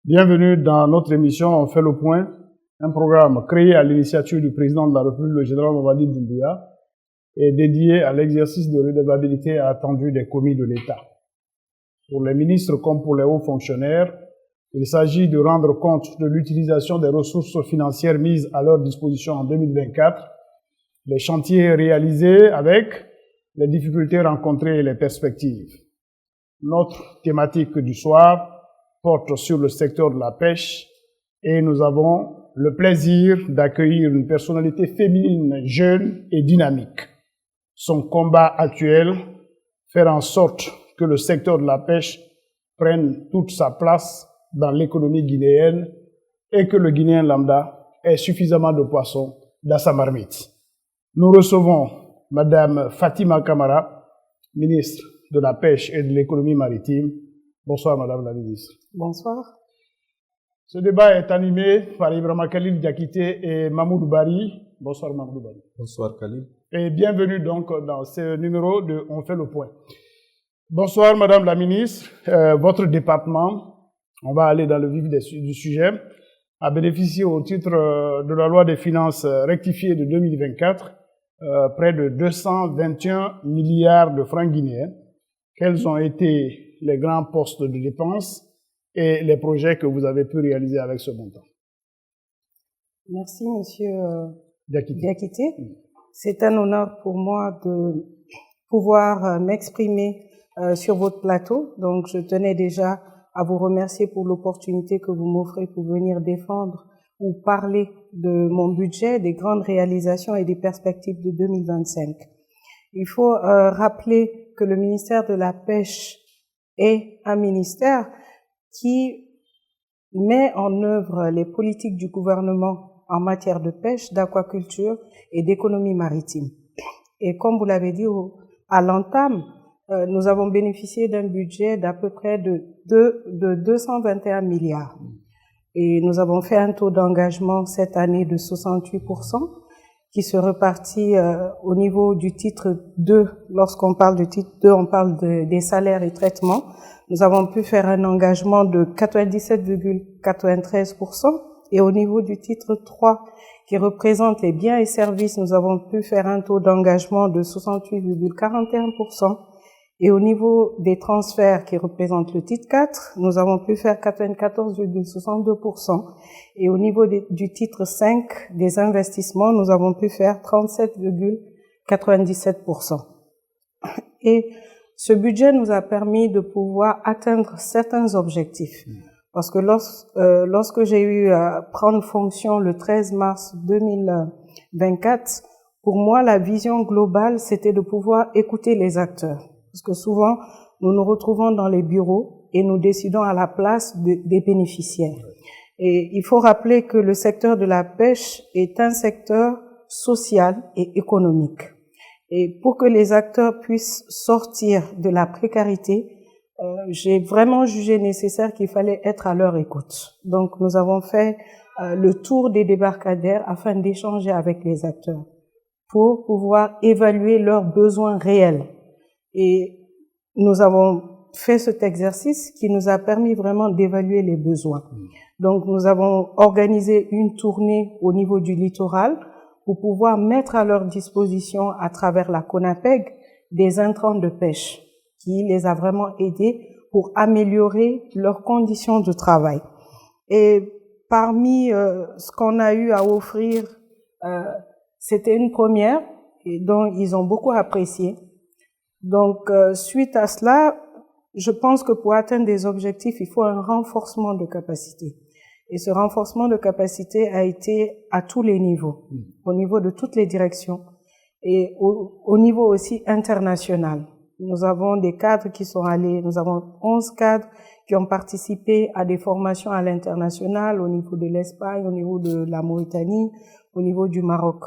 Bienvenue dans notre émission On fait le point, un programme créé à l'initiative du président de la République, le général Mamadi Doumbouya, et dédié à l'exercice de redevabilité attendue des commis de l'État. Pour les ministres comme pour les hauts fonctionnaires, il s'agit de rendre compte de l'utilisation des ressources financières mises à leur disposition en 2024, les chantiers réalisés avec les difficultés rencontrées et les perspectives. Notre thématique du soir porte sur le secteur de la pêche et nous avons le plaisir d'accueillir une personnalité féminine jeune et dynamique. Son combat actuel, faire en sorte que le secteur de la pêche prenne toute sa place dans l'économie guinéenne et que le Guinéen lambda ait suffisamment de poissons dans sa marmite. Nous recevons Madame Fatima Camara, ministre de la Pêche et de l'Économie maritime. Bonsoir Madame la ministre. Bonsoir. Ce débat est animé par Ibrahima Khalil Diakité et Mahmoud Bari. Bonsoir Mahmoud Bari. Bonsoir Khalil. Et bienvenue donc dans ce numéro de On fait le point. Bonsoir Madame la ministre. Votre département, on va aller dans le vif du sujet, a bénéficié au titre de la loi des finances rectifiée de 2024 près de 221 milliards de francs guinéens. Quels ont été les grands postes de dépenses et les projets que vous avez pu réaliser avec ce montant? Merci Monsieur Diakité. C'est un honneur pour moi de pouvoir m'exprimer sur votre plateau. Donc je tenais déjà à vous remercier pour l'opportunité que vous m'offrez pour venir défendre ou parler de mon budget, des grandes réalisations et des perspectives de 2025. Il faut rappeler que le ministère de la Pêche est un ministère qui met en œuvre les politiques du gouvernement en matière de pêche, d'aquaculture et d'économie maritime. Et comme vous l'avez dit à l'entame, nous avons bénéficié d'un budget d'à peu près de 221 milliards. Et nous avons fait un taux d'engagement cette année de 68%, qui se repartit au niveau du titre 2. Lorsqu'on parle du titre 2, on parle des salaires et traitements. Nous avons pu faire un engagement de 97,93%. Et au niveau du titre 3, qui représente les biens et services, nous avons pu faire un taux d'engagement de 68,41%. Et au niveau des transferts, qui représentent le titre 4, nous avons pu faire 94,62%. Et au niveau du titre 5, des investissements, nous avons pu faire 37,97%. Et ce budget nous a permis de pouvoir atteindre certains objectifs. Parce que lorsque j'ai eu à prendre fonction le 13 mars 2024, pour moi, la vision globale, c'était de pouvoir écouter les acteurs. Parce que souvent, nous nous retrouvons dans les bureaux et nous décidons à la place des bénéficiaires. Et il faut rappeler que le secteur de la pêche est un secteur social et économique. Et pour que les acteurs puissent sortir de la précarité, j'ai vraiment jugé nécessaire qu'il fallait être à leur écoute. Donc, nous avons fait le tour des débarcadères afin d'échanger avec les acteurs pour pouvoir évaluer leurs besoins réels. Et nous avons fait cet exercice qui nous a permis vraiment d'évaluer les besoins. Donc, nous avons organisé une tournée au niveau du littoral pour pouvoir mettre à leur disposition, à travers la CONAPEG, des intrants de pêche qui les a vraiment aidés pour améliorer leurs conditions de travail. Et parmi ce qu'on a eu à offrir, c'était une première et dont ils ont beaucoup apprécié. Donc, suite à cela, je pense que pour atteindre des objectifs, il faut un renforcement de capacité. Et ce renforcement de capacité a été à tous les niveaux, au niveau de toutes les directions et au niveau aussi international. Nous avons des cadres qui sont allés, nous avons 11 cadres qui ont participé à des formations à l'international, au niveau de l'Espagne, au niveau de la Mauritanie, au niveau du Maroc.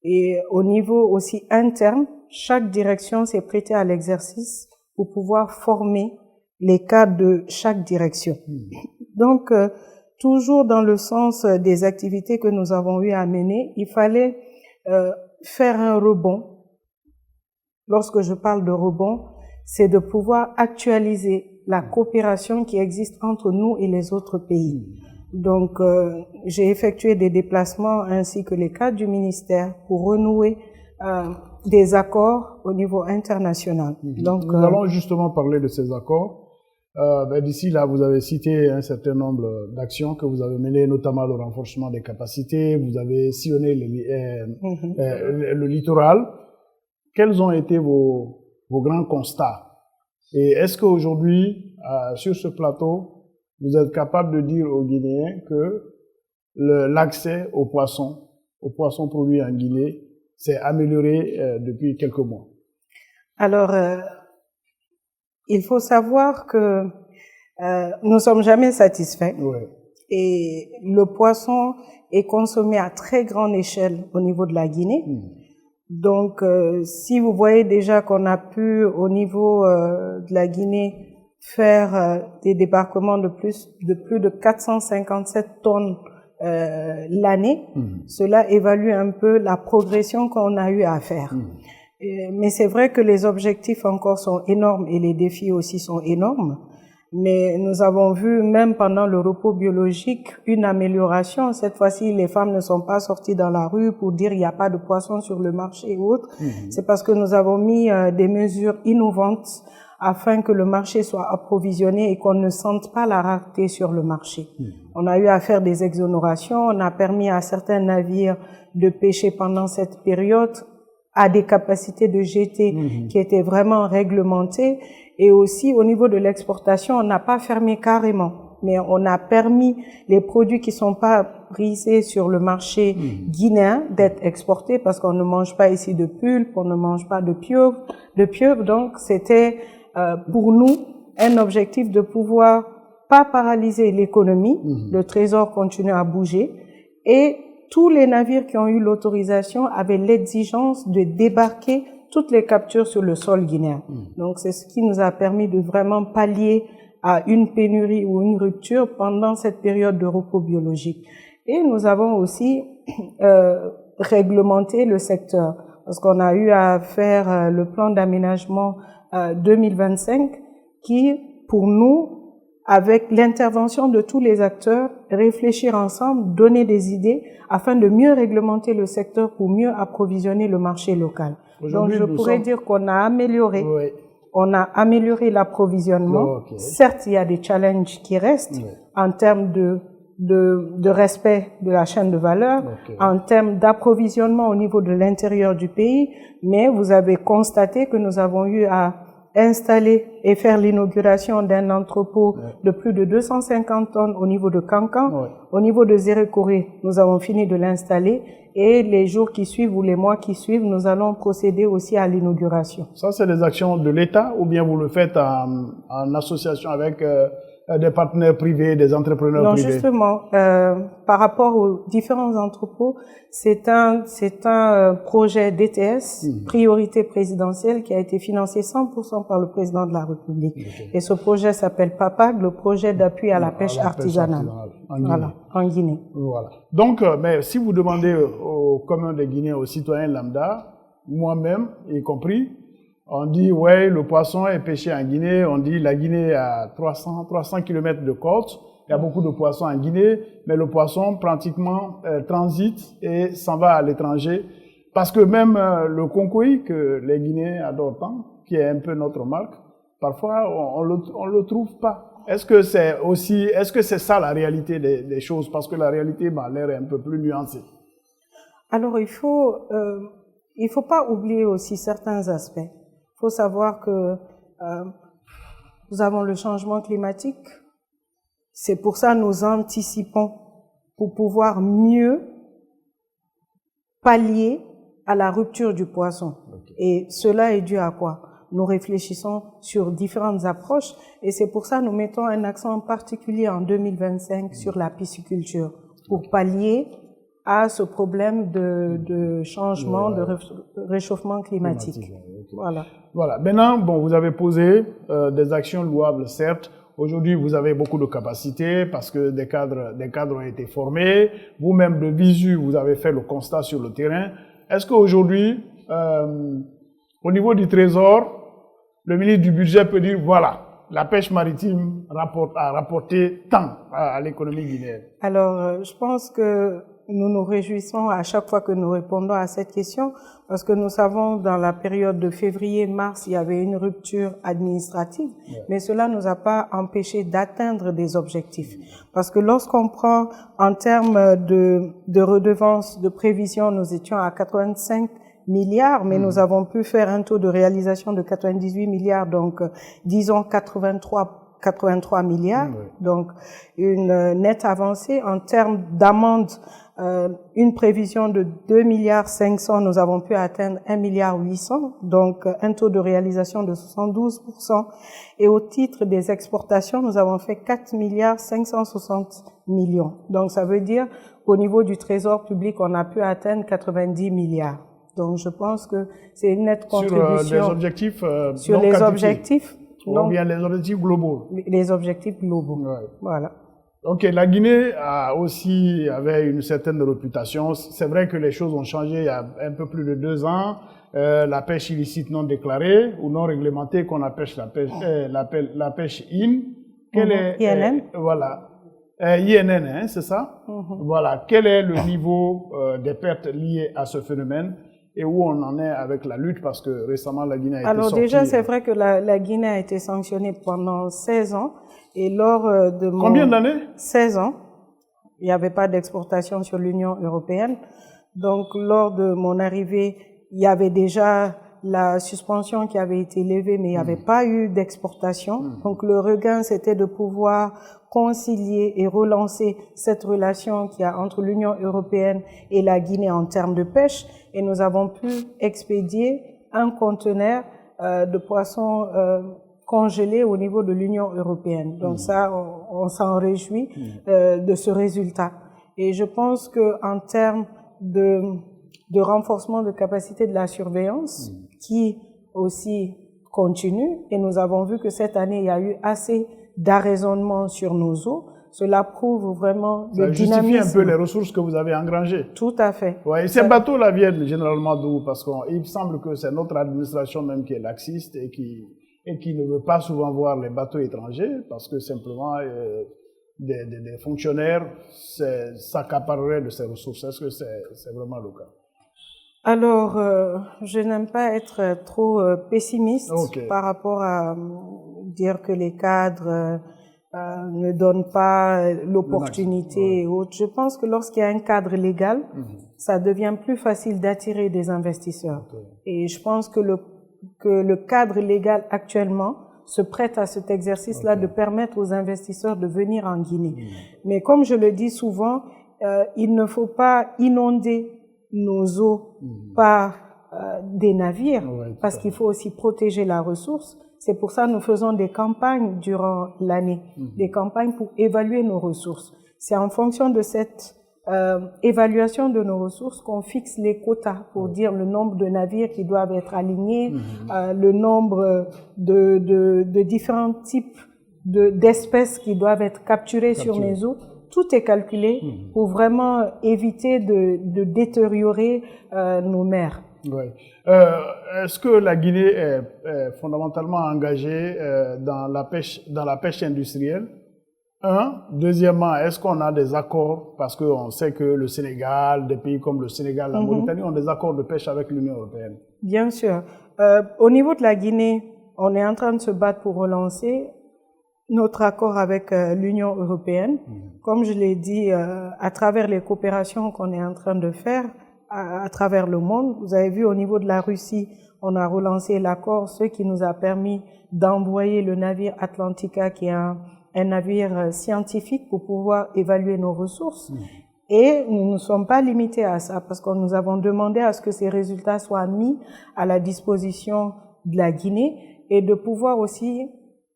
Et au niveau aussi interne, chaque direction s'est prêtée à l'exercice pour pouvoir former les cadres de chaque direction. Donc, toujours dans le sens des activités que nous avons eu à mener, il fallait faire un rebond. Lorsque je parle de rebond, c'est de pouvoir actualiser la coopération qui existe entre nous et les autres pays. Donc, j'ai effectué des déplacements ainsi que les cadres du ministère pour renouer des accords au niveau international. Donc, nous allons justement parler de ces accords. D'ici là, vous avez cité un certain nombre d'actions que vous avez menées, notamment le renforcement des capacités, vous avez sillonné le littoral. Quels ont été vos grands constats? Et est-ce qu'aujourd'hui, sur ce plateau, vous êtes capable de dire aux Guinéens que l'accès aux poissons produits en Guinée s'est amélioré depuis quelques mois? Alors, il faut savoir que nous ne sommes jamais satisfaits. Ouais. Et le poisson est consommé à très grande échelle au niveau de la Guinée. Donc, si vous voyez déjà qu'on a pu, au niveau de la Guinée, faire des débarquements de plus de 457 tonnes l'année, cela évalue un peu la progression qu'on a eu à faire. Mais c'est vrai que les objectifs encore sont énormes et les défis aussi sont énormes. Mais nous avons vu, même pendant le repos biologique, une amélioration. Cette fois-ci, les femmes ne sont pas sorties dans la rue pour dire il n'y a pas de poisson sur le marché ou autre. C'est parce que nous avons mis des mesures innovantes afin que le marché soit approvisionné et qu'on ne sente pas la rareté sur le marché. On a eu à faire des exonérations, on a permis à certains navires de pêcher pendant cette période à des capacités de jetée qui étaient vraiment réglementées. Et aussi, au niveau de l'exportation, on n'a pas fermé carrément, mais on a permis les produits qui sont pas brisés sur le marché guinéen d'être exportés parce qu'on ne mange pas ici de pulpe, on ne mange pas de pieuvre. Donc, c'était pour nous un objectif de pouvoir pas paralyser l'économie. Le trésor continue à bouger et tous les navires qui ont eu l'autorisation avaient l'exigence de débarquer toutes les captures sur le sol guinéen. Donc, c'est ce qui nous a permis de vraiment pallier à une pénurie ou une rupture pendant cette période de repos biologique. Et nous avons aussi réglementé le secteur parce qu'on a eu à faire le plan d'aménagement 2025 qui, pour nous, avec l'intervention de tous les acteurs, réfléchir ensemble, donner des idées afin de mieux réglementer le secteur pour mieux approvisionner le marché local. Donc, je pourrais dire qu'on a amélioré, on a amélioré l'approvisionnement. Certes, il y a des challenges qui restent en termes de respect de la chaîne de valeur, en termes d'approvisionnement au niveau de l'intérieur du pays, mais vous avez constaté que nous avons eu à installer et faire l'inauguration d'un entrepôt de plus de 250 tonnes au niveau de Kankan. Au niveau de Zérékoré, nous avons fini de l'installer et les jours qui suivent ou les mois qui suivent, nous allons procéder aussi à l'inauguration. Ça, c'est des actions de l'État ou bien vous le faites en association avec des partenaires privés, des entrepreneurs privés? Non, justement, par rapport aux différents entrepôts, c'est un projet DTS, priorité présidentielle, qui a été financé 100% par le président de la République. Et ce projet s'appelle PAPAG, le projet d'appui à la pêche artisanale. En Guinée. Voilà. Donc, mais si vous demandez au commun des Guinéens, aux citoyens lambda, moi-même y compris, on dit, ouais, le poisson est pêché en Guinée. On dit, la Guinée a 300 km de côte. Il y a beaucoup de poissons en Guinée, mais le poisson, pratiquement, transite et s'en va à l'étranger. Parce que même le konkoï, que les Guinéens adorent tant, qui est un peu notre marque, parfois, on le trouve pas. Est-ce que c'est ça la réalité des choses? Parce que la réalité m'a l'air un peu plus nuancée. Alors, il faut pas oublier aussi certains aspects. Il faut savoir que nous avons le changement climatique. C'est pour ça que nous anticipons pour pouvoir mieux pallier à la rupture du poisson. Et cela est dû à quoi? Nous réfléchissons sur différentes approches et c'est pour ça que nous mettons un accent particulier en 2025 sur la pisciculture pour pallier à ce problème de changement, de réchauffement climatique. Voilà. Maintenant, bon, vous avez posé des actions louables, certes. Aujourd'hui, vous avez beaucoup de capacités parce que des cadres ont été formés. Vous-même, de visu, vous avez fait le constat sur le terrain. Est-ce qu'aujourd'hui, au niveau du Trésor, le ministre du Budget peut dire, voilà, la pêche maritime a rapporté tant à l'économie guinéenne? Alors, je pense que nous nous réjouissons à chaque fois que nous répondons à cette question parce que nous savons dans la période de février-mars, il y avait une rupture administrative, mais cela ne nous a pas empêché d'atteindre des objectifs. Parce que lorsqu'on prend en termes de redevances, de prévisions, nous étions à 85 milliards, mais nous avons pu faire un taux de réalisation de 98 milliards, donc disons 83 milliards, donc une nette avancée. En termes d'amende, une prévision de 2 milliards 500, nous avons pu atteindre 1 milliard 800, donc un taux de réalisation de 72%. Et au titre des exportations, nous avons fait 4 milliards 560 millions. Donc ça veut dire qu'au niveau du trésor public, on a pu atteindre 90 milliards. Donc je pense que c'est une nette contribution. Sur les objectifs sur non les quantifiés. objectifs. Ou bien les objectifs globaux. Les objectifs globaux. Ouais. Voilà. Ok, la Guinée avait une certaine réputation. C'est vrai que les choses ont changé il y a un peu plus de 2 ans. La pêche illicite non déclarée ou non réglementée qu'on appelle la pêche IN. INN. Voilà. INN, hein, c'est ça? Voilà. Quel est le niveau des pertes liées à ce phénomène et où on en est avec la lutte, parce que récemment la Guinée a été sortie. Alors déjà, c'est vrai que la Guinée a été sanctionnée pendant 16 ans. Et lors de mon... Combien d'années? 16 ans. Il n'y avait pas d'exportation sur l'Union européenne. Donc, lors de mon arrivée, il y avait déjà la suspension qui avait été levée, mais il n'y avait pas eu d'exportation. Donc, le regain, c'était de pouvoir concilier et relancer cette relation qu'il y a entre l'Union européenne et la Guinée en termes de pêche. Et nous avons pu expédier un conteneur de poissons congelés au niveau de l'Union européenne. Donc ça, on s'en réjouit de ce résultat. Et je pense que en termes de renforcement de capacité de la surveillance, qui aussi continue, et nous avons vu que cette année, il y a eu assez d'arraisonnement sur nos eaux. Cela prouve vraiment le dynamisme. Ça justifie un peu les ressources que vous avez engrangées. Tout à fait. Ouais, et ces bateaux-là viennent généralement d'où? Parce qu'il semble que c'est notre administration même qui est laxiste et qui ne veut pas souvent voir les bateaux étrangers parce que simplement des fonctionnaires s'accapareraient de ces ressources. Est-ce que c'est vraiment le cas? Alors, je n'aime pas être trop pessimiste par rapport à dire que les cadres ne donnent pas l'opportunité et autres. Je pense que lorsqu'il y a un cadre légal, ça devient plus facile d'attirer des investisseurs. Et je pense que le cadre légal actuellement se prête à cet exercice-là de permettre aux investisseurs de venir en Guinée. Mais comme je le dis souvent, il ne faut pas inonder nos eaux par des navires, parce qu'il faut aussi protéger la ressource. C'est pour ça que nous faisons des campagnes durant l'année, des campagnes pour évaluer nos ressources. C'est en fonction de cette évaluation de nos ressources qu'on fixe les quotas pour dire le nombre de navires qui doivent être alignés, le nombre de différents types d'espèces qui doivent être capturées sur les eaux. Tout est calculé pour vraiment éviter de détériorer nos mers. Oui. Est-ce que la Guinée est fondamentalement engagée dans la pêche industrielle? Deuxièmement, est-ce qu'on a des accords, parce qu'on sait que le Sénégal, des pays comme le Sénégal, la Mauritanie ont des accords de pêche avec l'Union européenne? Bien sûr. Au niveau de la Guinée, on est en train de se battre pour relancer notre accord avec l'Union européenne. Comme je l'ai dit, à travers les coopérations qu'on est en train de faire à travers le monde, vous avez vu au niveau de la Russie, on a relancé l'accord, ce qui nous a permis d'envoyer le navire Atlantica, qui est un navire scientifique pour pouvoir évaluer nos ressources. Et nous ne sommes pas limités à ça parce que nous avons demandé à ce que ces résultats soient mis à la disposition de la Guinée et de pouvoir aussi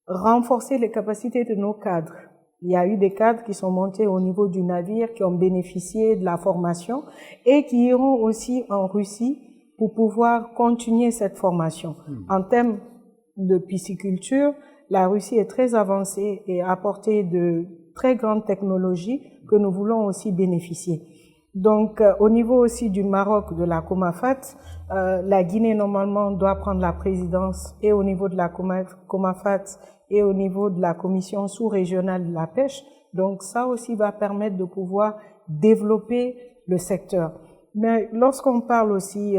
renforcer les capacités de nos cadres. Il y a eu des cadres qui sont montés au niveau du navire, qui ont bénéficié de la formation et qui iront aussi en Russie pour pouvoir continuer cette formation. En termes de pisciculture, la Russie est très avancée et a apporté de très grandes technologies que nous voulons aussi bénéficier. Donc, au niveau aussi du Maroc, de la COMAFAT, la Guinée, normalement, doit prendre la présidence et au niveau de la COMAFAT et au niveau de la commission sous-régionale de la pêche. Donc, ça aussi va permettre de pouvoir développer le secteur. Mais lorsqu'on parle aussi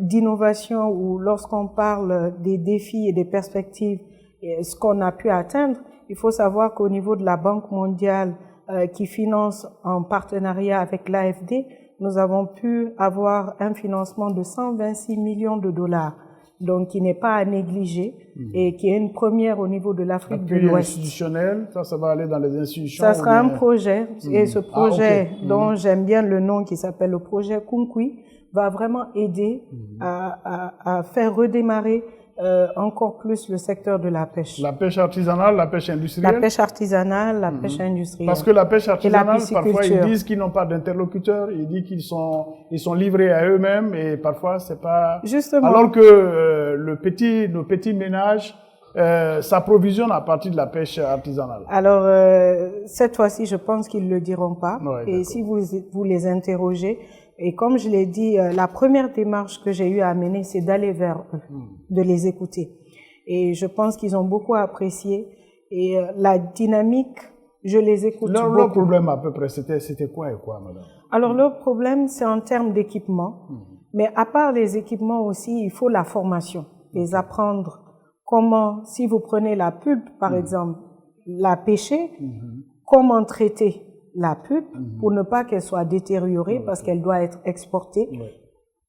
d'innovation ou lorsqu'on parle des défis et des perspectives, et ce qu'on a pu atteindre, il faut savoir qu'au niveau de la Banque mondiale qui finance en partenariat avec l'AFD, nous avons pu avoir un financement de 126 millions de dollars, donc qui n'est pas à négliger et qui est une première au niveau de l'Afrique de l'Ouest. Institutionnel, ça va aller dans les institutions. Ça sera un projet et ce projet dont j'aime bien le nom qui s'appelle le projet Kunkui va vraiment aider à faire redémarrer encore plus le secteur de la pêche. La pêche artisanale, la pêche industrielle? La pêche artisanale, la pêche industrielle. Parce que la pêche artisanale, parfois ils disent qu'ils n'ont pas d'interlocuteurs, ils disent qu'ils sont livrés à eux-mêmes et parfois c'est pas... Justement. Alors que nos petits ménages s'approvisionnent à partir de la pêche artisanale. Alors, cette fois-ci, je pense qu'ils ne le diront pas. Ouais, et si vous les interrogez, et comme je l'ai dit, la première démarche que j'ai eu à mener, c'est d'aller vers eux, de les écouter. Et je pense qu'ils ont beaucoup apprécié. Et la dynamique, je les écoute beaucoup. Leur problème à peu près, c'était quoi et quoi, madame? Alors, leur problème, c'est en termes d'équipement. Mais à part les équipements aussi, il faut la formation. Les apprendre comment, si vous prenez la pulpe, par exemple, la pêcher, comment traiter la pulpe pour ne pas qu'elle soit détériorée parce qu'elle doit être exportée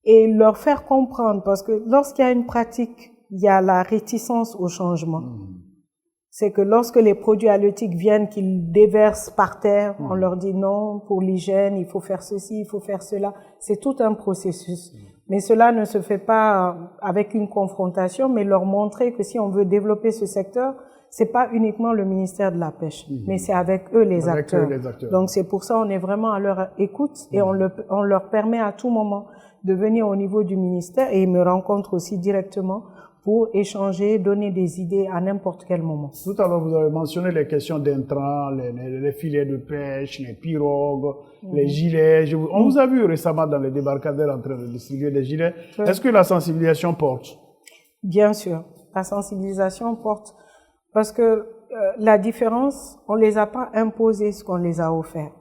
et leur faire comprendre parce que lorsqu'il y a une pratique, il y a la réticence au changement. C'est que lorsque les produits halieutiques viennent, qu'ils déversent par terre, on leur dit non, pour l'hygiène, il faut faire ceci, il faut faire cela. C'est tout un processus. Mais cela ne se fait pas avec une confrontation, mais leur montrer que si on veut développer ce secteur, c'est pas uniquement le ministère de la Pêche, mais c'est avec eux les acteurs. Donc c'est pour ça on est vraiment à leur écoute et on leur permet à tout moment de venir au niveau du ministère et ils me rencontrent aussi directement pour échanger, donner des idées à n'importe quel moment. Tout à l'heure, vous avez mentionné les questions d'intrants, les filets de pêche, les pirogues, les gilets. On vous a vu récemment dans les débarcadères en train de distribuer des gilets. Est-ce que la sensibilisation porte? Bien sûr, la sensibilisation porte. Parce que la différence, on les a pas imposé ce qu'on les a offert.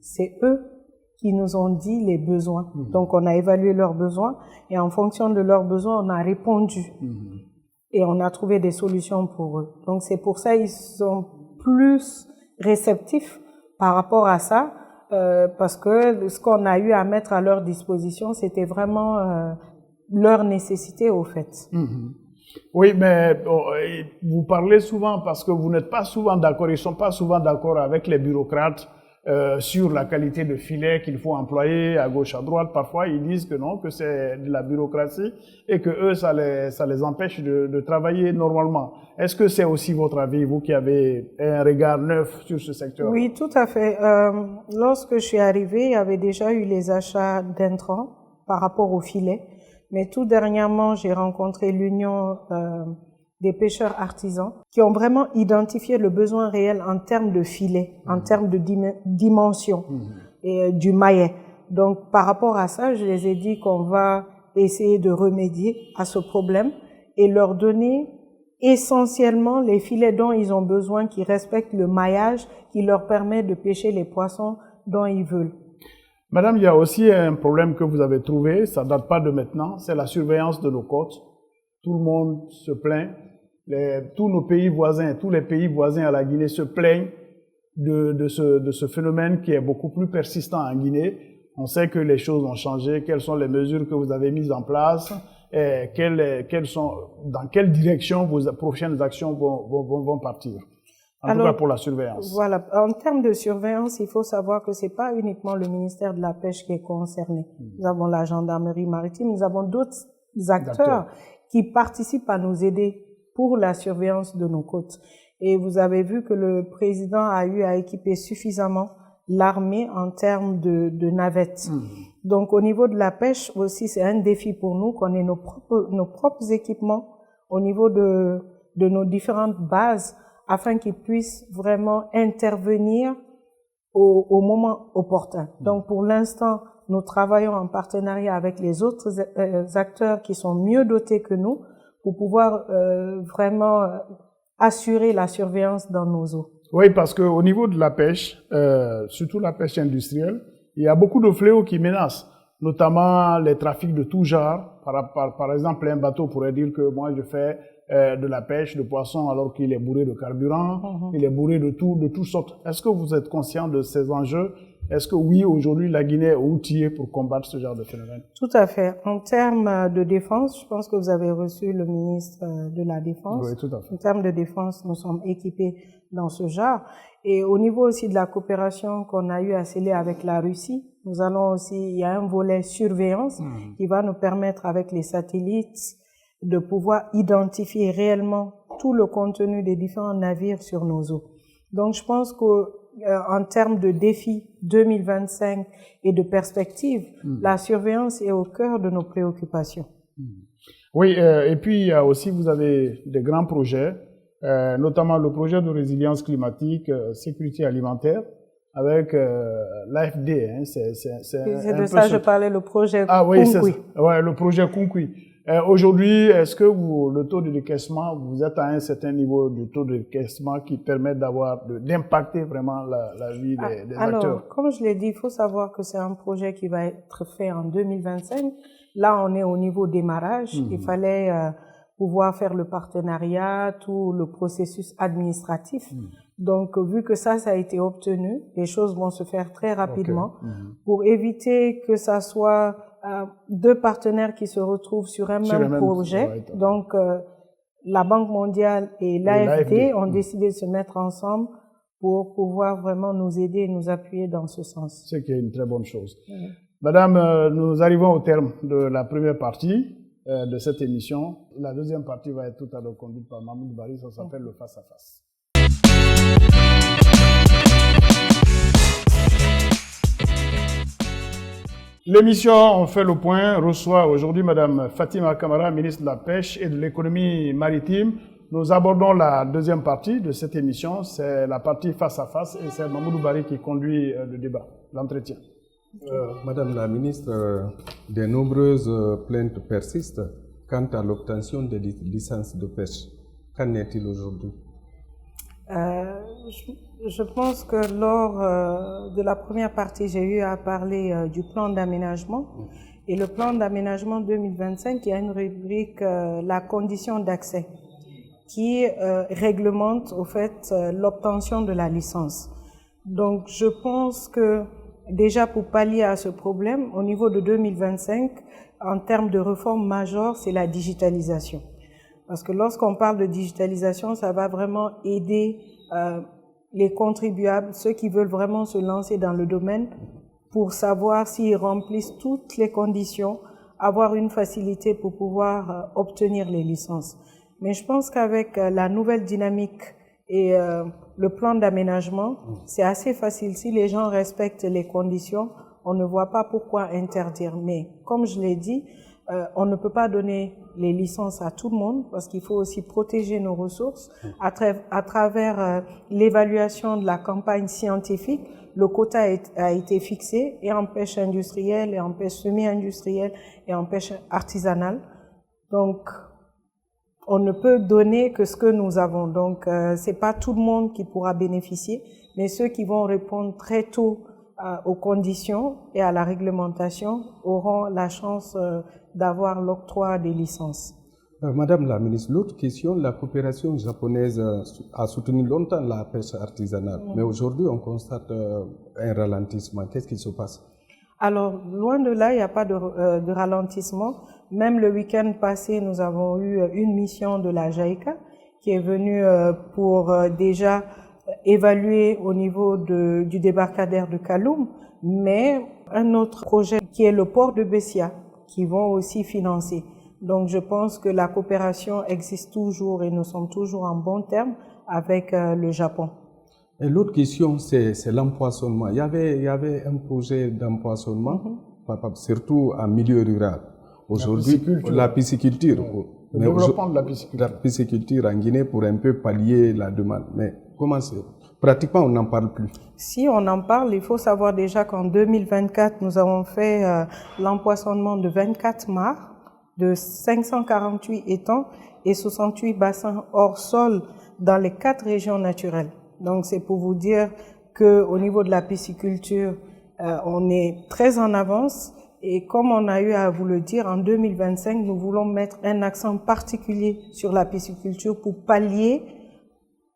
C'est eux qui nous ont dit les besoins. Donc on a évalué leurs besoins et en fonction de leurs besoins, on a répondu. Et on a trouvé des solutions pour eux. Donc c'est pour ça ils sont plus réceptifs par rapport à ça, parce que ce qu'on a eu à mettre à leur disposition, c'était vraiment leur nécessité au fait. Oui, mais vous parlez souvent parce que vous n'êtes pas souvent d'accord, ils ne sont pas souvent d'accord avec les bureaucrates sur la qualité de filet qu'il faut employer à gauche, à droite. Parfois, ils disent que non, que c'est de la bureaucratie et que eux, ça les empêche de travailler normalement. Est-ce que c'est aussi votre avis, vous qui avez un regard neuf sur ce secteur? Oui, tout à fait. Lorsque je suis arrivée, il y avait déjà eu les achats d'intrants par rapport au filet. Mais tout dernièrement, j'ai rencontré l'Union des pêcheurs artisans qui ont vraiment identifié le besoin réel en termes de filet, en termes de dimension et du maillet. Donc, par rapport à ça, je les ai dit qu'on va essayer de remédier à ce problème et leur donner essentiellement les filets dont ils ont besoin, qui respectent le maillage, qui leur permet de pêcher les poissons dont ils veulent. Madame, il y a aussi un problème que vous avez trouvé, ça date pas de maintenant, c'est la surveillance de nos côtes. Tout le monde se plaint, tous nos pays voisins, tous les pays voisins à la Guinée se plaignent de ce phénomène qui est beaucoup plus persistant en Guinée. On sait que les choses ont changé, quelles sont les mesures que vous avez mises en place, et dans quelle direction vos prochaines actions vont partir. En tout cas pour la surveillance. Voilà. En termes de surveillance, il faut savoir que c'est pas uniquement le ministère de la Pêche qui est concerné. Nous avons la gendarmerie maritime, nous avons d'autres acteurs qui participent à nous aider pour la surveillance de nos côtes. Et vous avez vu que le président a eu à équiper suffisamment l'armée en termes de navettes. Donc au niveau de la pêche aussi, c'est un défi pour nous qu'on ait nos propres équipements au niveau de nos différentes bases, afin qu'ils puissent vraiment intervenir au moment opportun. Donc pour l'instant, nous travaillons en partenariat avec les autres acteurs qui sont mieux dotés que nous pour pouvoir vraiment assurer la surveillance dans nos eaux. Oui, parce qu'au niveau de la pêche, surtout la pêche industrielle, il y a beaucoup de fléaux qui menacent, notamment les trafics de tout genre. Par exemple, un bateau pourrait dire que moi je fais de la pêche de poisson alors qu'il est bourré de carburant, il est bourré de toutes sortes. Est-ce que vous êtes conscient de ces enjeux? Est-ce que oui, aujourd'hui, la Guinée est outillée pour combattre ce genre de phénomène? Tout à fait. En termes de défense, je pense que vous avez reçu le ministre de la Défense. Oui, tout à fait. En termes de défense, nous sommes équipés dans ce genre. Et au niveau aussi de la coopération qu'on a eu à sceller avec la Russie, nous allons aussi, il y a un volet surveillance qui va nous permettre avec les satellites de pouvoir identifier réellement tout le contenu des différents navires sur nos eaux. Donc je pense qu'en termes de défis 2025 et de perspectives, la surveillance est au cœur de nos préoccupations. Oui, et puis il y a aussi, vous avez des grands projets, notamment le projet de résilience climatique, sécurité alimentaire, avec l'AFD. Hein, c'est de ça que je parlais, le projet Kunkui. Ah oui, c'est ça. Ouais, le projet Kunkui. Aujourd'hui, est-ce que le taux de décaissement, vous êtes à un certain niveau de taux de décaissement qui permet d'impacter vraiment la vie des acteurs? Alors, comme je l'ai dit, il faut savoir que c'est un projet qui va être fait en 2025. Là, on est au niveau démarrage. Il fallait pouvoir faire le partenariat, tout le processus administratif. Donc, vu que ça a été obtenu, les choses vont se faire très rapidement pour éviter que ça soit deux partenaires qui se retrouvent sur un même projet. Ouais, donc, la Banque mondiale et l'AFD ont décidé de se mettre ensemble pour pouvoir vraiment nous aider et nous appuyer dans ce sens. C'est qui est une très bonne chose. Madame, nous arrivons au terme de la première partie de cette émission. La deuxième partie va être tout à l'heure conduite par Mahmoud Bari, ça s'appelle le face-à-face. L'émission On fait le point reçoit aujourd'hui Madame Fatima Camara, ministre de la Pêche et de l'économie maritime. Nous abordons la deuxième partie de cette émission, c'est la partie face à face et c'est Mahmoud Bari qui conduit le débat, l'entretien. Madame la ministre, de nombreuses plaintes persistent quant à l'obtention des licences de pêche. Qu'en est-il aujourd'hui? Je pense que lors de la première partie, j'ai eu à parler du plan d'aménagement. Et le plan d'aménagement 2025, il y a une rubrique, la condition d'accès, qui réglemente au fait l'obtention de la licence. Donc je pense que déjà pour pallier à ce problème, au niveau de 2025, en termes de réforme majeure, c'est la digitalisation. Parce que lorsqu'on parle de digitalisation, ça va vraiment aider les contribuables, ceux qui veulent vraiment se lancer dans le domaine, pour savoir s'ils remplissent toutes les conditions, avoir une facilité pour pouvoir obtenir les licences. Mais je pense qu'avec la nouvelle dynamique et le plan d'aménagement, c'est assez facile. Si les gens respectent les conditions, on ne voit pas pourquoi interdire. Mais comme je l'ai dit, on ne peut pas donner les licences à tout le monde parce qu'il faut aussi protéger nos ressources à travers l'évaluation de la campagne scientifique. Le quota a été fixé et en pêche industrielle et en pêche semi-industrielle et en pêche artisanale. Donc, on ne peut donner que ce que nous avons. Donc, c'est pas tout le monde qui pourra bénéficier, mais ceux qui vont répondre très tôt aux conditions et à la réglementation auront la chance d'avoir l'octroi des licences. Madame la ministre, l'autre question, la coopération japonaise a soutenu longtemps la pêche artisanale, mais aujourd'hui on constate un ralentissement. Qu'est-ce qui se passe? Alors, loin de là, il n'y a pas de ralentissement. Même le week-end passé, nous avons eu une mission de la JICA qui est venue pour déjà évaluer au niveau du débarcadère de Kaloum, mais un autre projet qui est le port de Bessia, qui vont aussi financer. Donc je pense que la coopération existe toujours et nous sommes toujours en bons termes avec le Japon. Et l'autre question, c'est l'empoisonnement. Il y avait un projet d'empoisonnement, surtout en milieu rural. Aujourd'hui, la pisciculture. le développement de la pisciculture. La pisciculture en Guinée pour un peu pallier la demande. Mais comment c'est? Pratiquement, on n'en parle plus. Si on en parle, il faut savoir déjà qu'en 2024, nous avons fait l'empoisonnement de 24 mares, de 548 étangs et 68 bassins hors sol dans les 4 régions naturelles. Donc, c'est pour vous dire qu'au niveau de la pisciculture, on est très en avance. Et comme on a eu à vous le dire, en 2025, nous voulons mettre un accent particulier sur la pisciculture pour pallier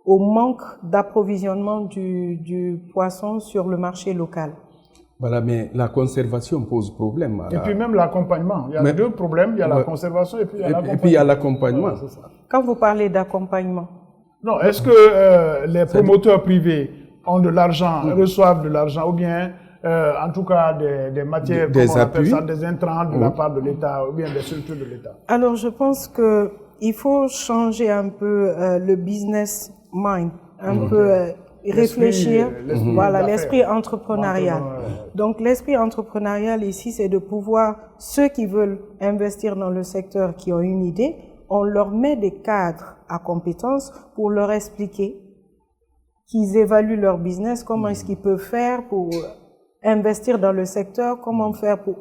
au manque d'approvisionnement du poisson sur le marché local. Voilà, mais la conservation pose problème. Et puis même l'accompagnement. Il y a 2 problèmes, il y a la conservation et puis il y a l'accompagnement. Et puis il y a l'accompagnement. Ouais, quand vous parlez d'accompagnement? Non, est-ce que les promoteurs privés ont de l'argent, reçoivent de l'argent, ou bien en tout cas des matières, des comment on appelle appuis, ça, des intrants de la part de l'État, ou bien des structures de l'État? Alors je pense que il faut changer un peu le business mind, un peu réfléchir, voilà, l'esprit entrepreneurial. Donc l'esprit entrepreneurial ici, c'est de pouvoir, ceux qui veulent investir dans le secteur, qui ont une idée, on leur met des cadres à compétences pour leur expliquer qu'ils évaluent leur business, comment est-ce qu'ils peuvent faire pour investir dans le secteur, comment faire pour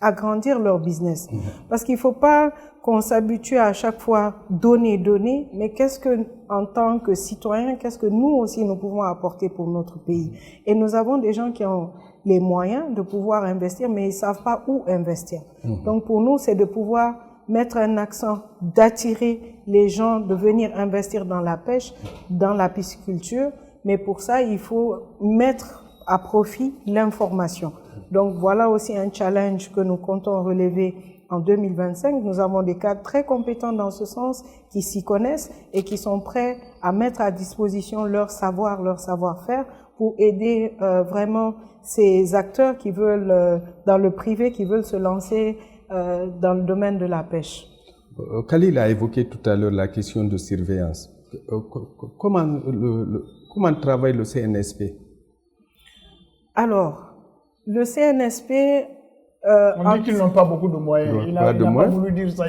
agrandir leur business. Parce qu'il ne faut pas qu'on s'habitue à chaque fois donner, mais qu'est-ce que, en tant que citoyen, qu'est-ce que nous aussi nous pouvons apporter pour notre pays. Et nous avons des gens qui ont les moyens de pouvoir investir, mais ils ne savent pas où investir. Donc pour nous, c'est de pouvoir mettre un accent, d'attirer les gens, de venir investir dans la pêche, dans la pisciculture, mais pour ça, il faut mettre à profit l'information. Donc voilà aussi un challenge que nous comptons relever en 2025. Nous avons des cadres très compétents dans ce sens, qui s'y connaissent et qui sont prêts à mettre à disposition leur savoir, leur savoir-faire pour aider vraiment ces acteurs qui veulent, dans le privé, qui veulent se lancer dans le domaine de la pêche. Khalil a évoqué tout à l'heure la question de surveillance. Comment travaille le CNSP? Alors, le CNSP... on dit qu'ils n'ont pas beaucoup de moyens. Il n'a pas voulu dire ça.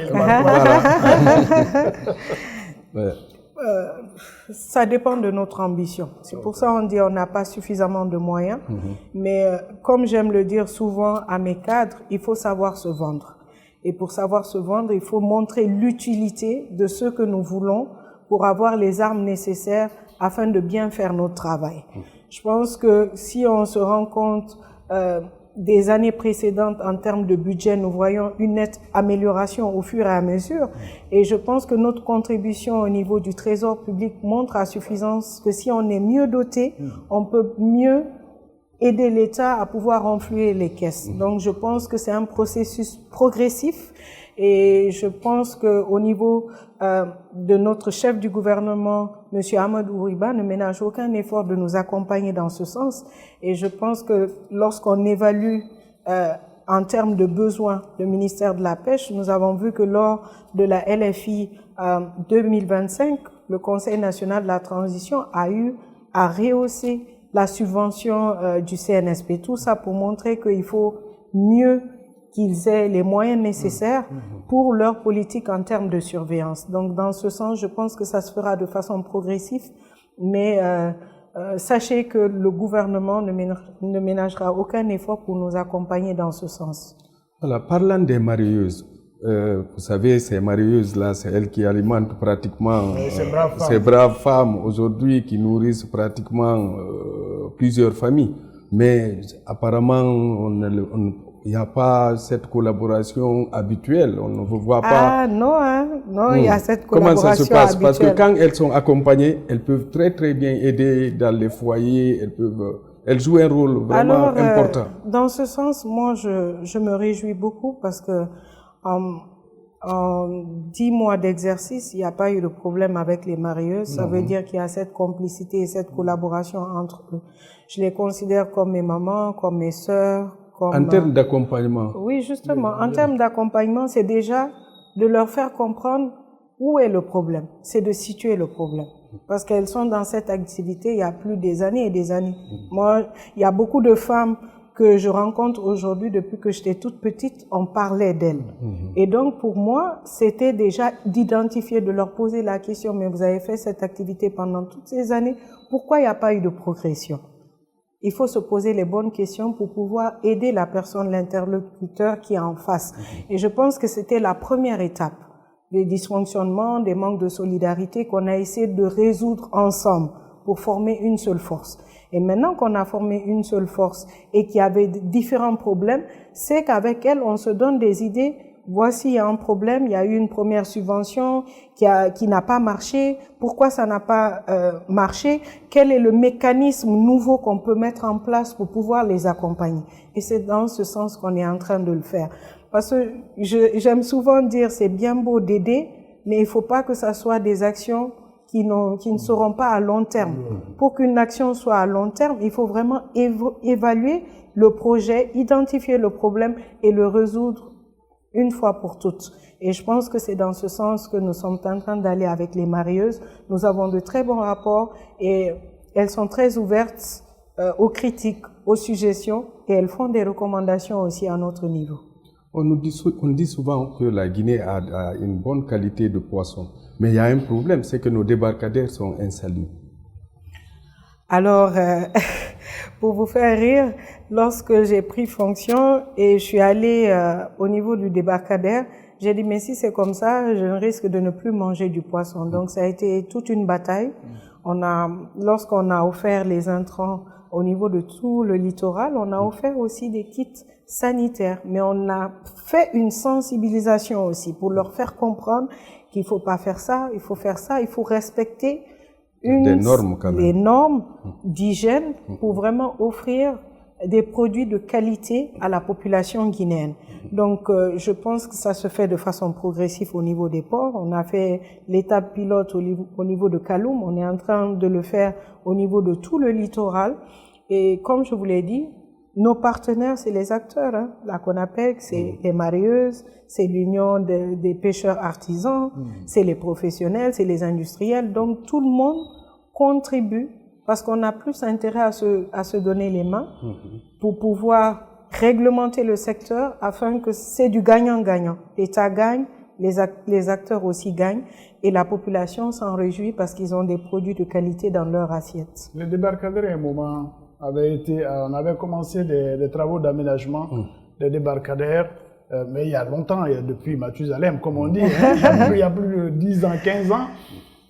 Ça dépend de notre ambition. C'est pour ça qu'on dit qu'on n'a pas suffisamment de moyens. Mais comme j'aime le dire souvent à mes cadres, il faut savoir se vendre. Et pour savoir se vendre, il faut montrer l'utilité de ce que nous voulons pour avoir les armes nécessaires afin de bien faire notre travail. Je pense que si on se rend compte des années précédentes en termes de budget, nous voyons une nette amélioration au fur et à mesure. Et je pense que notre contribution au niveau du Trésor public montre à suffisance que si on est mieux doté, on peut mieux aider l'État à pouvoir renflouer les caisses. Donc je pense que c'est un processus progressif et je pense qu'au niveau de notre chef du gouvernement, M. Amadou Riba, ne ménage aucun effort de nous accompagner dans ce sens. Et je pense que lorsqu'on évalue en termes de besoins le ministère de la Pêche, nous avons vu que lors de la LFI 2025, le Conseil national de la transition a eu à rehausser la subvention du CNSP. Tout ça pour montrer qu'il faut mieux qu'ils aient les moyens nécessaires pour leur politique en termes de surveillance. Donc, dans ce sens, je pense que ça se fera de façon progressive, mais sachez que le gouvernement ne ménagera aucun effort pour nous accompagner dans ce sens. Voilà, parlant des marieuses, vous savez, ces marieuses-là, c'est elles qui alimentent pratiquement ces braves femmes aujourd'hui qui nourrissent pratiquement plusieurs familles. Mais apparemment, il n'y a pas cette collaboration habituelle, on ne vous voit pas. Ah non, non, il y a cette collaboration habituelle. Comment ça se passe? Parce que quand elles sont accompagnées, elles peuvent très bien aider dans les foyers, elles jouent un rôle vraiment important. Dans ce sens, moi, je me réjouis beaucoup parce que en 10 mois d'exercice, il n'y a pas eu de problème avec les marieuses. Ça veut dire qu'il y a cette complicité et cette collaboration entre eux. Je les considère comme mes mamans, comme mes sœurs. En termes d'accompagnement. Oui, justement. En termes d'accompagnement, c'est déjà de leur faire comprendre où est le problème. C'est de situer le problème. Parce qu'elles sont dans cette activité il y a plus des années et des années. Moi, il y a beaucoup de femmes que je rencontre aujourd'hui depuis que j'étais toute petite, on parlait d'elles. Et donc, pour moi, c'était déjà d'identifier, de leur poser la question, mais vous avez fait cette activité pendant toutes ces années, pourquoi il n'y a pas eu de progression? Il faut se poser les bonnes questions pour pouvoir aider la personne, l'interlocuteur qui est en face. Et je pense que c'était la première étape des dysfonctionnements, des manques de solidarité qu'on a essayé de résoudre ensemble pour former une seule force. Et maintenant qu'on a formé une seule force et qu'il y avait différents problèmes, c'est qu'avec elle, on se donne des idées. Voici, il y a un problème, il y a eu une première subvention qui n'a pas marché. Pourquoi ça n'a pas marché? Quel est le mécanisme nouveau qu'on peut mettre en place pour pouvoir les accompagner? Et c'est dans ce sens qu'on est en train de le faire. Parce que j'aime souvent dire, c'est bien beau d'aider, mais il ne faut pas que ça soit des actions qui ne seront pas à long terme. Pour qu'une action soit à long terme, il faut vraiment évaluer le projet, identifier le problème et le résoudre une fois pour toutes. Et je pense que c'est dans ce sens que nous sommes en train d'aller avec les marieuses. Nous avons de très bons rapports et elles sont très ouvertes aux critiques, aux suggestions et elles font des recommandations aussi à notre niveau. On dit souvent que la Guinée a une bonne qualité de poisson. Mais il y a un problème, c'est que nos débarcadères sont insalubres. Alors, pour vous faire rire, lorsque j'ai pris fonction et je suis allée au niveau du débarcadère, j'ai dit, mais si c'est comme ça, je risque de ne plus manger du poisson. Donc, ça a été toute une bataille. Lorsqu'on a offert les intrants au niveau de tout le littoral, on a offert aussi des kits sanitaires. Mais on a fait une sensibilisation aussi pour leur faire comprendre qu'il ne faut pas faire ça, il faut faire ça, il faut respecter des normes quand même. Les normes d'hygiène pour vraiment offrir des produits de qualité à la population guinéenne. Donc, je pense que ça se fait de façon progressive au niveau des ports. On a fait l'étape pilote au niveau de Kaloum. On est en train de le faire au niveau de tout le littoral. Et comme je vous l'ai dit, nos partenaires, c'est les acteurs. Hein. La CONAPEC, c'est les marieuses, c'est l'union des pêcheurs artisans, c'est les professionnels, c'est les industriels. Donc, tout le monde contribue parce qu'on a plus intérêt à se donner les mains pour pouvoir réglementer le secteur afin que c'est du gagnant-gagnant. L'État gagne, les acteurs aussi gagnent et la population s'en réjouit parce qu'ils ont des produits de qualité dans leur assiette. Le débarcadère, à un moment, on avait commencé des travaux d'aménagement des débarcadères, mais il y a longtemps, depuis Mathusalem, comme on dit, hein, il y a plus de 10 ans, 15 ans.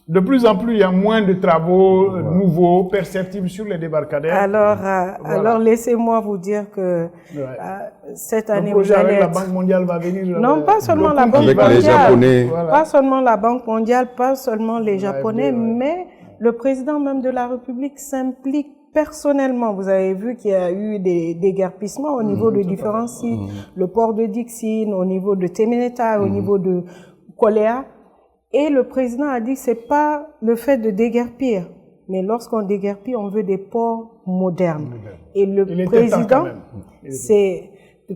De plus en plus, il y a moins de travaux nouveaux, perceptibles sur les débarcadères. Alors laissez-moi vous dire que cette année, vous allez la Banque mondiale va venir. Non, pas seulement la Banque mondiale. Les Japonais. Pas seulement la Banque mondiale, pas seulement les Japonais, mais le président même de la République s'implique personnellement. Vous avez vu qu'il y a eu des déguerpissements au niveau de différents sites, le port de Dixine, au niveau de Temeneta, au niveau de Koléa. Et le président a dit que c'est pas le fait de déguerpir, mais lorsqu'on déguerpit, on veut des ports modernes. Et le président, c'est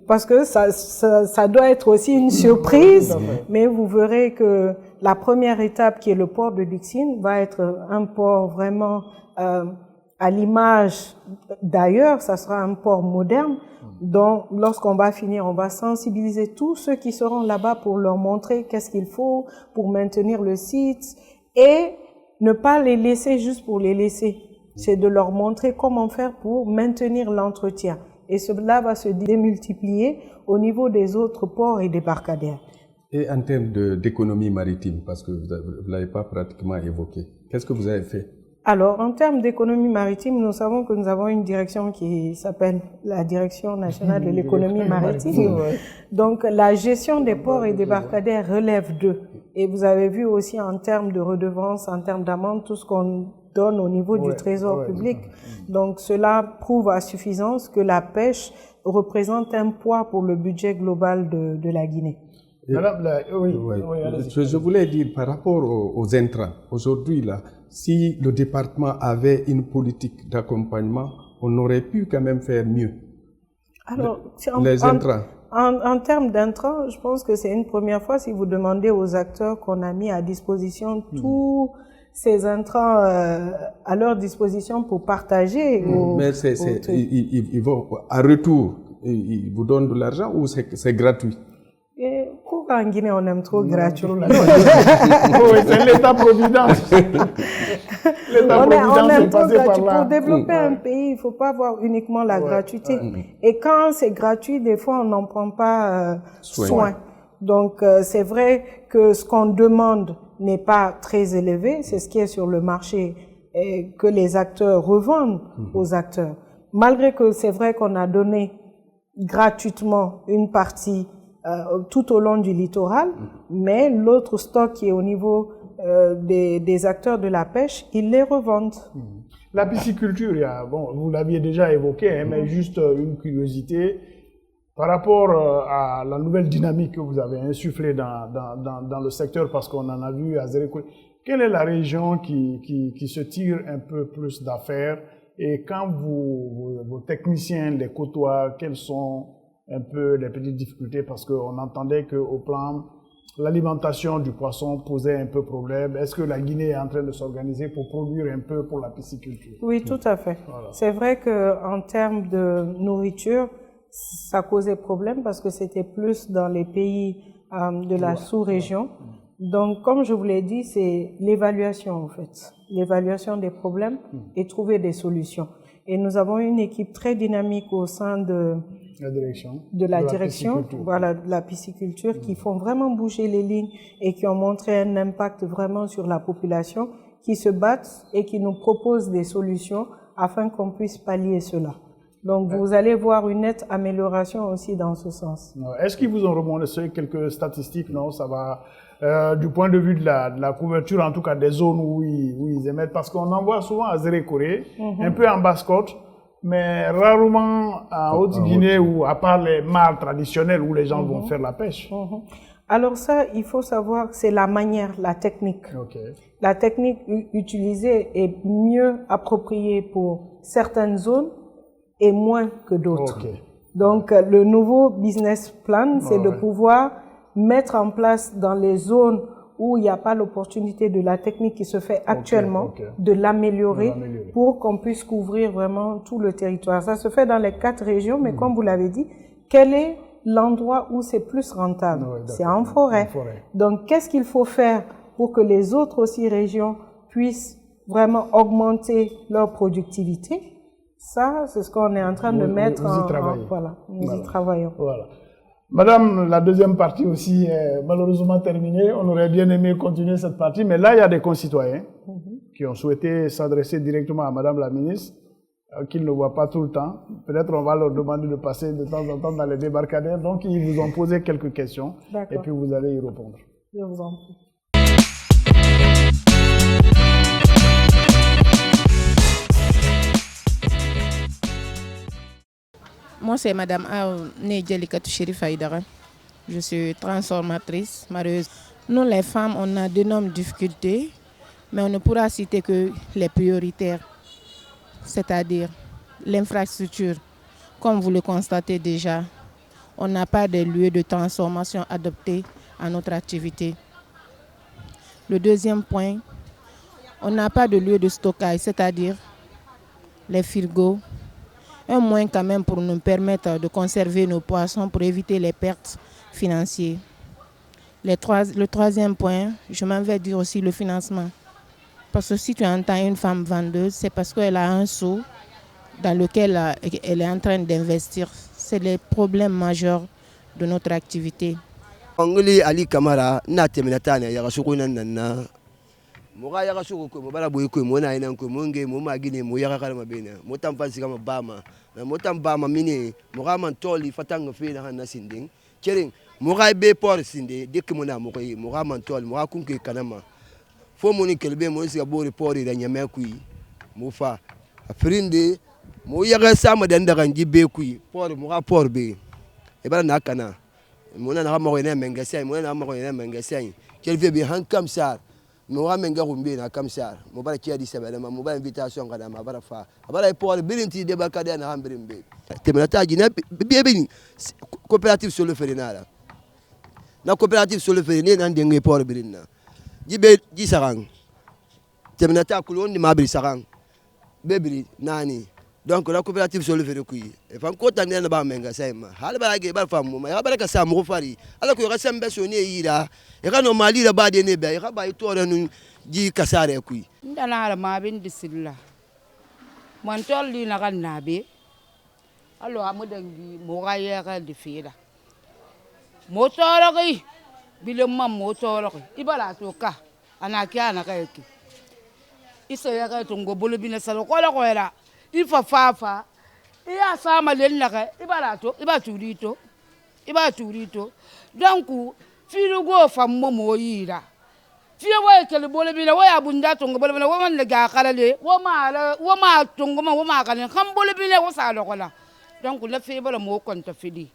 parce que ça doit être aussi une surprise, mais vous verrez que la première étape qui est le port de Dixine va être un port vraiment à l'image d'ailleurs, ça sera un port moderne. Donc, lorsqu'on va finir, on va sensibiliser tous ceux qui seront là-bas pour leur montrer qu'est-ce qu'il faut pour maintenir le site et ne pas les laisser juste pour les laisser. C'est de leur montrer comment faire pour maintenir l'entretien. Et cela va se démultiplier au niveau des autres ports et débarcadères. Et en termes d'économie maritime, parce que vous ne l'avez pas pratiquement évoqué, qu'est-ce que vous avez fait? Alors, en termes d'économie maritime, nous savons que nous avons une direction qui s'appelle la Direction nationale de l'économie maritime. Donc, la gestion des ports et débarcadères relève d'eux. Et vous avez vu aussi en termes de redevances, en termes d'amende, tout ce qu'on donne au niveau du trésor public. Donc, cela prouve à suffisance que la pêche représente un poids pour le budget global de la Guinée. Je voulais dire par rapport aux intrants, aujourd'hui là, si le département avait une politique d'accompagnement, on aurait pu quand même faire mieux. Alors, les intrants. En termes d'intrants, je pense que c'est une première fois si vous demandez aux acteurs qu'on a mis à disposition tous ces intrants à leur disposition pour partager. Mais ils vont, en retour, ils vous donnent de l'argent ou c'est gratuit? Et pourquoi en Guinée on aime trop gratuit? C'est l'État-providence. On aime trop gratuit. Pour développer un pays, il ne faut pas avoir uniquement la gratuité. Et quand c'est gratuit, des fois on n'en prend pas soin. Donc c'est vrai que ce qu'on demande n'est pas très élevé, c'est ce qui est sur le marché et que les acteurs revendent aux acteurs. Malgré que c'est vrai qu'on a donné gratuitement une partie tout au long du littoral, mais l'autre stock qui est au niveau des acteurs de la pêche, ils les revendent. La pisciculture, bon, vous l'aviez déjà évoqué, mais juste une curiosité. Par rapport à la nouvelle dynamique que vous avez insufflée dans le secteur, parce qu'on en a vu à Zérekouré, quelle est la région qui se tire un peu plus d'affaires? Et quand vos techniciens les côtoient, quelles sont un peu les petites difficultés? Parce qu'on entendait qu'au plan, l'alimentation du poisson posait un peu problème. Est-ce que la Guinée est en train de s'organiser pour produire un peu pour la pisciculture? Oui, tout à fait. Voilà. C'est vrai qu'en termes de nourriture, ça causait problème parce que c'était plus dans les pays de la sous-région. Donc, comme je vous l'ai dit, c'est l'évaluation en fait. L'évaluation des problèmes et trouver des solutions. Et nous avons une équipe très dynamique au sein de la direction, voilà, de la pisciculture, qui font vraiment bouger les lignes et qui ont montré un impact vraiment sur la population, qui se battent et qui nous proposent des solutions afin qu'on puisse pallier cela. Donc, vous allez voir une nette amélioration aussi dans ce sens. Est-ce qu'ils vous ont remonté quelques statistiques? Non, ça va, du point de vue de la couverture, en tout cas des zones où ils émettent, parce qu'on en voit souvent à Zérekouré, un peu en Basse-Côte, mais rarement en Haute-Guinée, ou à part les mares traditionnelles où les gens vont faire la pêche. Alors ça, il faut savoir que c'est la manière, la technique. La technique utilisée est mieux appropriée pour certaines zones et moins que d'autres. Donc, le nouveau business plan, c'est de pouvoir mettre en place dans les zones où il n'y a pas l'opportunité de la technique qui se fait actuellement, de l'améliorer pour qu'on puisse couvrir vraiment tout le territoire. Ça se fait dans les 4 régions, mais comme vous l'avez dit, quel est l'endroit où c'est plus rentable? C'est en forêt. Donc, qu'est-ce qu'il faut faire pour que les autres aussi régions puissent vraiment augmenter leur productivité? Ça, c'est ce qu'on est en train de mettre en... Voilà, nous y travaillons. Voilà. Madame, la deuxième partie aussi est malheureusement terminée. On aurait bien aimé continuer cette partie, mais là, il y a des concitoyens qui ont souhaité s'adresser directement à Madame la ministre, qu'ils ne voient pas tout le temps. Peut-être on va leur demander de passer de temps en temps dans les débarcadères. Donc, ils vous ont posé quelques questions et puis vous allez y répondre. Je vous en prie. Moi, c'est Madame Nedjelikatou Chérif Aïdara. Je suis transformatrice, marieuse. Nous, les femmes, on a d'énormes difficultés, mais on ne pourra citer que les prioritaires, c'est-à-dire l'infrastructure. Comme vous le constatez déjà, on n'a pas de lieu de transformation adapté à notre activité. Le deuxième point, on n'a pas de lieu de stockage, c'est-à-dire les frigos. Un moyen quand même pour nous permettre de conserver nos poissons pour éviter les pertes financières. Le troisième point, je m'en vais dire aussi le financement. Parce que si tu entends une femme vendeuse, c'est parce qu'elle a un seau dans lequel elle est en train d'investir. C'est les problèmes majeurs de notre activité. Ali Kamara, moga yaga soko ko mobala boy ko mona ina ko monge mo magine mo yaga kala mabena motam fansi kama bama na motam bama mini moga man toli fatanga fe na na sinding kering moga be por sinde dik mona mo ko moga man toli moga kunke kanama fo moni kelbe mo siga bori pori da nyame kui mo fa afrindi mo yaga sama dan daga njibe kui por moga por be e bala na kana mona na mo ina mengasai mona na mo ina mengasai kelve be hankam sar Moura menga rumbi na kamsar mobala kia di sebele ma mobala invitation kada ma bara fa abala pour bilinti de bakade na hambrimbe temenata gina biebini coopérative sur le férinala na coopérative sur le fériné na ndenge pour bilinna jibe ji sarang Terminata Koulon de Mabri Sarang. Bébri, Nani. Donc la coopérative sur le fait de couille. Et quand on a un bamenga, c'est ma. Halba qui est pas femme, mais Halba qui est sa moufari. Alors que ressemble à son ira. Et quand on m'a dit la bas de nébé, il a pas eu tout à nous dit cassare à couille. Ndana ma bin disilla. Montol li na nabe. Alors amudangi moraya ga de fira. Motorogi. Bilemma motorogi. Ibala toka. Anakia na kaiki. Iso ya ga tungo bolubina salo kola kola. Ifa fafa iya sama lennaka iba turito donc firigo fammo moyira fiye way kele bole bile way abunda tongo bole bile wo man ga kalale wo ma tongo ma wo ma kan kam bole bile wo sa lokola donc la fiye bole mo konta fili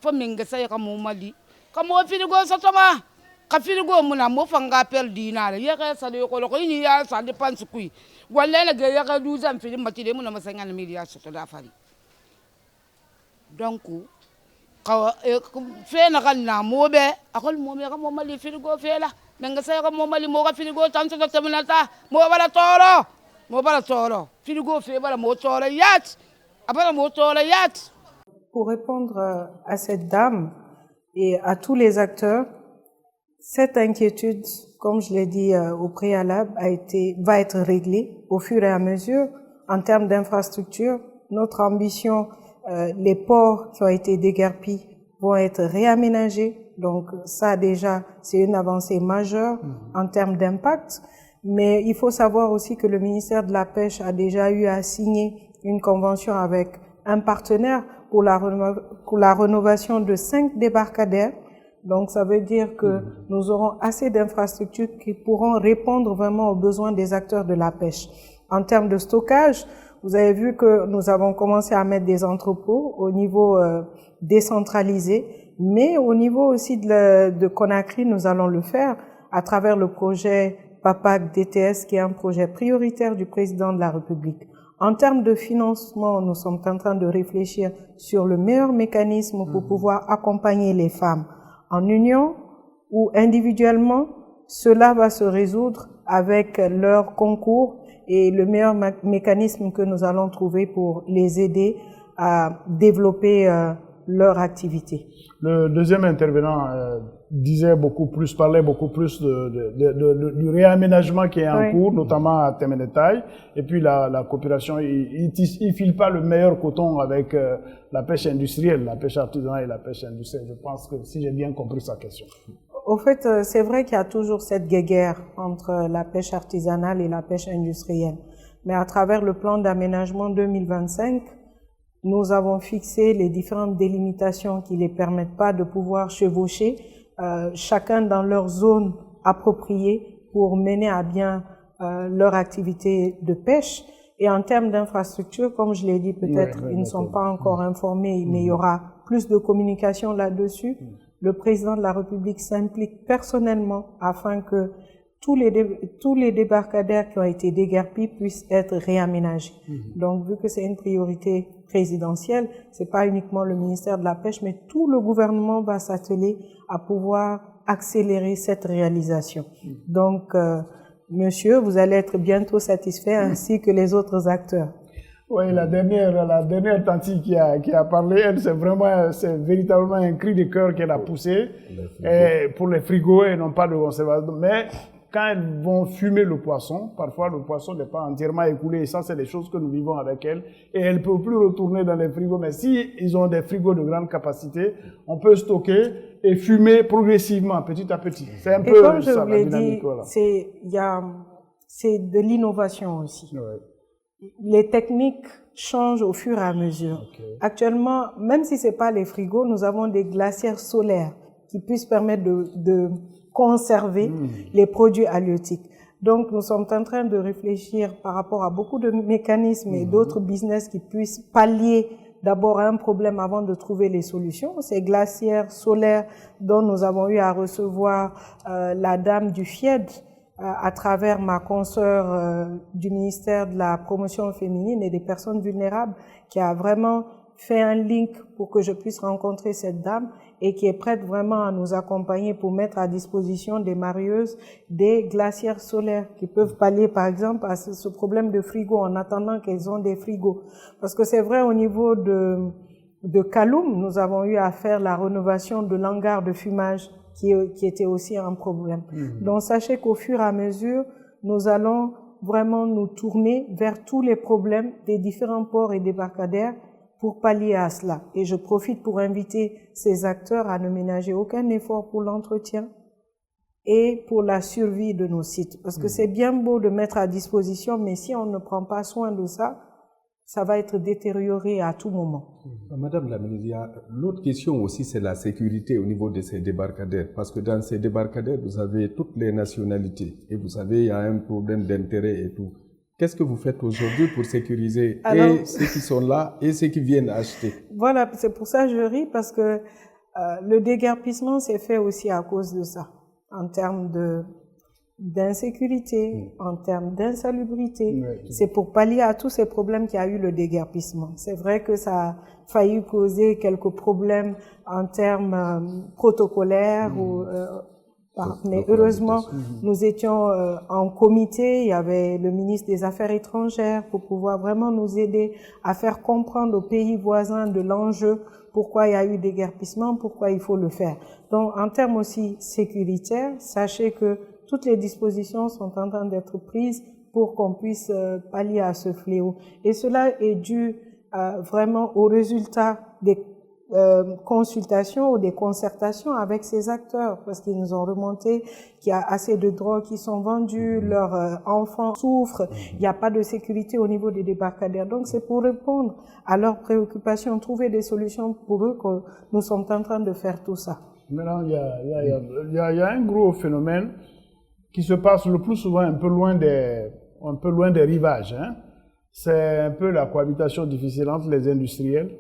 fo minga say kam mo mali kam wo firigo sotoma ka firigo muna mo fanga per dinara ye ka sa de ko ni ya sa dépense kui wala na ga ka 12 ans fili matide muna ma 50 milliards soto da fari donc ka fe na kan na mo be akol mo me ka mo mali firigo fe la nga say ka mo mali mo ka firigo tanto to teminata mo bala toro firigo fe bala mo toro yat abala mo toro yat. Pour répondre à cette dame et à tous les acteurs, cette inquiétude, comme je l'ai dit au préalable, va être réglée au fur et à mesure. En termes d'infrastructure, notre ambition, les ports qui ont été déguerpis vont être réaménagés. Donc ça déjà, c'est une avancée majeure en termes d'impact. Mais il faut savoir aussi que le ministère de la Pêche a déjà eu à signer une convention avec un partenaire pour la rénovation de 5 débarcadères. Donc, ça veut dire que nous aurons assez d'infrastructures qui pourront répondre vraiment aux besoins des acteurs de la pêche. En termes de stockage, vous avez vu que nous avons commencé à mettre des entrepôts au niveau décentralisé, mais au niveau aussi de Conakry, nous allons le faire à travers le projet PAPAC DTS, qui est un projet prioritaire du président de la République. En termes de financement, nous sommes en train de réfléchir sur le meilleur mécanisme pour pouvoir accompagner les femmes. En union ou individuellement, cela va se résoudre avec leur concours et le meilleur mécanisme que nous allons trouver pour les aider à développer leur activité. Le deuxième intervenant parlait beaucoup plus du réaménagement qui est en cours, notamment à Temenetaï, et puis la coopération. Il file pas le meilleur coton avec la pêche industrielle, la pêche artisanale et la pêche industrielle. Je pense que si j'ai bien compris sa question. Au fait, c'est vrai qu'il y a toujours cette guéguerre entre la pêche artisanale et la pêche industrielle. Mais à travers le plan d'aménagement 2025, nous avons fixé les différentes délimitations qui ne les permettent pas de pouvoir chevaucher, chacun dans leur zone appropriée pour mener à bien leur activité de pêche. Et en termes d'infrastructure, comme je l'ai dit, peut-être ils ne sont pas encore informés, mais il y aura plus de communication là-dessus. Le président de la République s'implique personnellement afin que tous les débarcadères qui ont été déguerpis puissent être réaménagés. Donc, vu que c'est une priorité présidentielle, c'est pas uniquement le ministère de la Pêche, mais tout le gouvernement va s'atteler à pouvoir accélérer cette réalisation. Donc, monsieur, vous allez être bientôt satisfait, ainsi que les autres acteurs. Oui, la dernière tante qui a parlé, elle, c'est véritablement un cri de cœur qu'elle a poussé pour les frigos et non pas de conservation. Mais quand elles vont fumer le poisson, parfois le poisson n'est pas entièrement écoulé, et ça c'est des choses que nous vivons avec elles, et elles ne peuvent plus retourner dans les frigos. Mais si ils ont des frigos de grande capacité, on peut stocker et fumer progressivement, petit à petit. C'est un peu comme je ça, vous la l'ai dynamique. dit, Voilà. c'est de l'innovation aussi. Les techniques changent au fur et à mesure. Actuellement, même si c'est pas les frigos, nous avons des glacières solaires qui puissent permettre de conserver les produits halieutiques. Donc, nous sommes en train de réfléchir par rapport à beaucoup de mécanismes et d'autres business qui puissent pallier d'abord à un problème avant de trouver les solutions. Ces glacières solaires dont nous avons eu à recevoir la dame du FIED à travers ma consoeur du ministère de la promotion féminine et des personnes vulnérables qui a vraiment fait un link pour que je puisse rencontrer cette dame. et qui est prête vraiment à nous accompagner pour mettre à disposition des marieuses des glacières solaires qui peuvent pallier par exemple à ce problème de frigo en attendant qu'elles ont des frigos. Parce que c'est vrai au niveau de Kaloum, nous avons eu à faire la rénovation de l'hangar de fumage qui était aussi un problème. Donc sachez qu'au fur et à mesure, nous allons vraiment nous tourner vers tous les problèmes des différents ports et débarcadères pour pallier à cela. Et je profite pour inviter ces acteurs à ne ménager aucun effort pour l'entretien et pour la survie de nos sites. Parce que c'est bien beau de mettre à disposition, mais si on ne prend pas soin de ça, ça va être détérioré à tout moment. Madame la ministre, l'autre question aussi, c'est la sécurité au niveau de ces débarcadères. Parce que dans ces débarcadères, vous avez toutes les nationalités. Et vous savez, il y a un problème d'intérêt et tout. Qu'est-ce que vous faites aujourd'hui pour sécuriser et ceux qui sont là et ceux qui viennent acheter? Voilà, c'est pour ça que je ris, parce que le déguerpissement s'est fait aussi à cause de ça, en termes d'insécurité, en termes d'insalubrité. C'est pour pallier à tous ces problèmes qu'il y a eu le déguerpissement. C'est vrai que ça a failli causer quelques problèmes en termes protocolaires mais heureusement, nous étions en comité, il y avait le ministre des Affaires étrangères pour pouvoir vraiment nous aider à faire comprendre aux pays voisins de l'enjeu, pourquoi il y a eu déguerpissement, pourquoi il faut le faire. Donc, en termes aussi sécuritaires, sachez que toutes les dispositions sont en train d'être prises pour qu'on puisse pallier à ce fléau. Et cela est dû vraiment au résultat des consultations ou des concertations avec ces acteurs, parce qu'ils nous ont remonté qu'il y a assez de drogues qui sont vendues, leurs enfants souffrent, il n'y a pas de sécurité au niveau des débarcadères. Donc c'est pour répondre à leurs préoccupations, trouver des solutions pour eux que nous sommes en train de faire tout ça. Maintenant, il y a un gros phénomène qui se passe le plus souvent un peu loin des rivages. Hein. C'est un peu la cohabitation difficile entre les industriels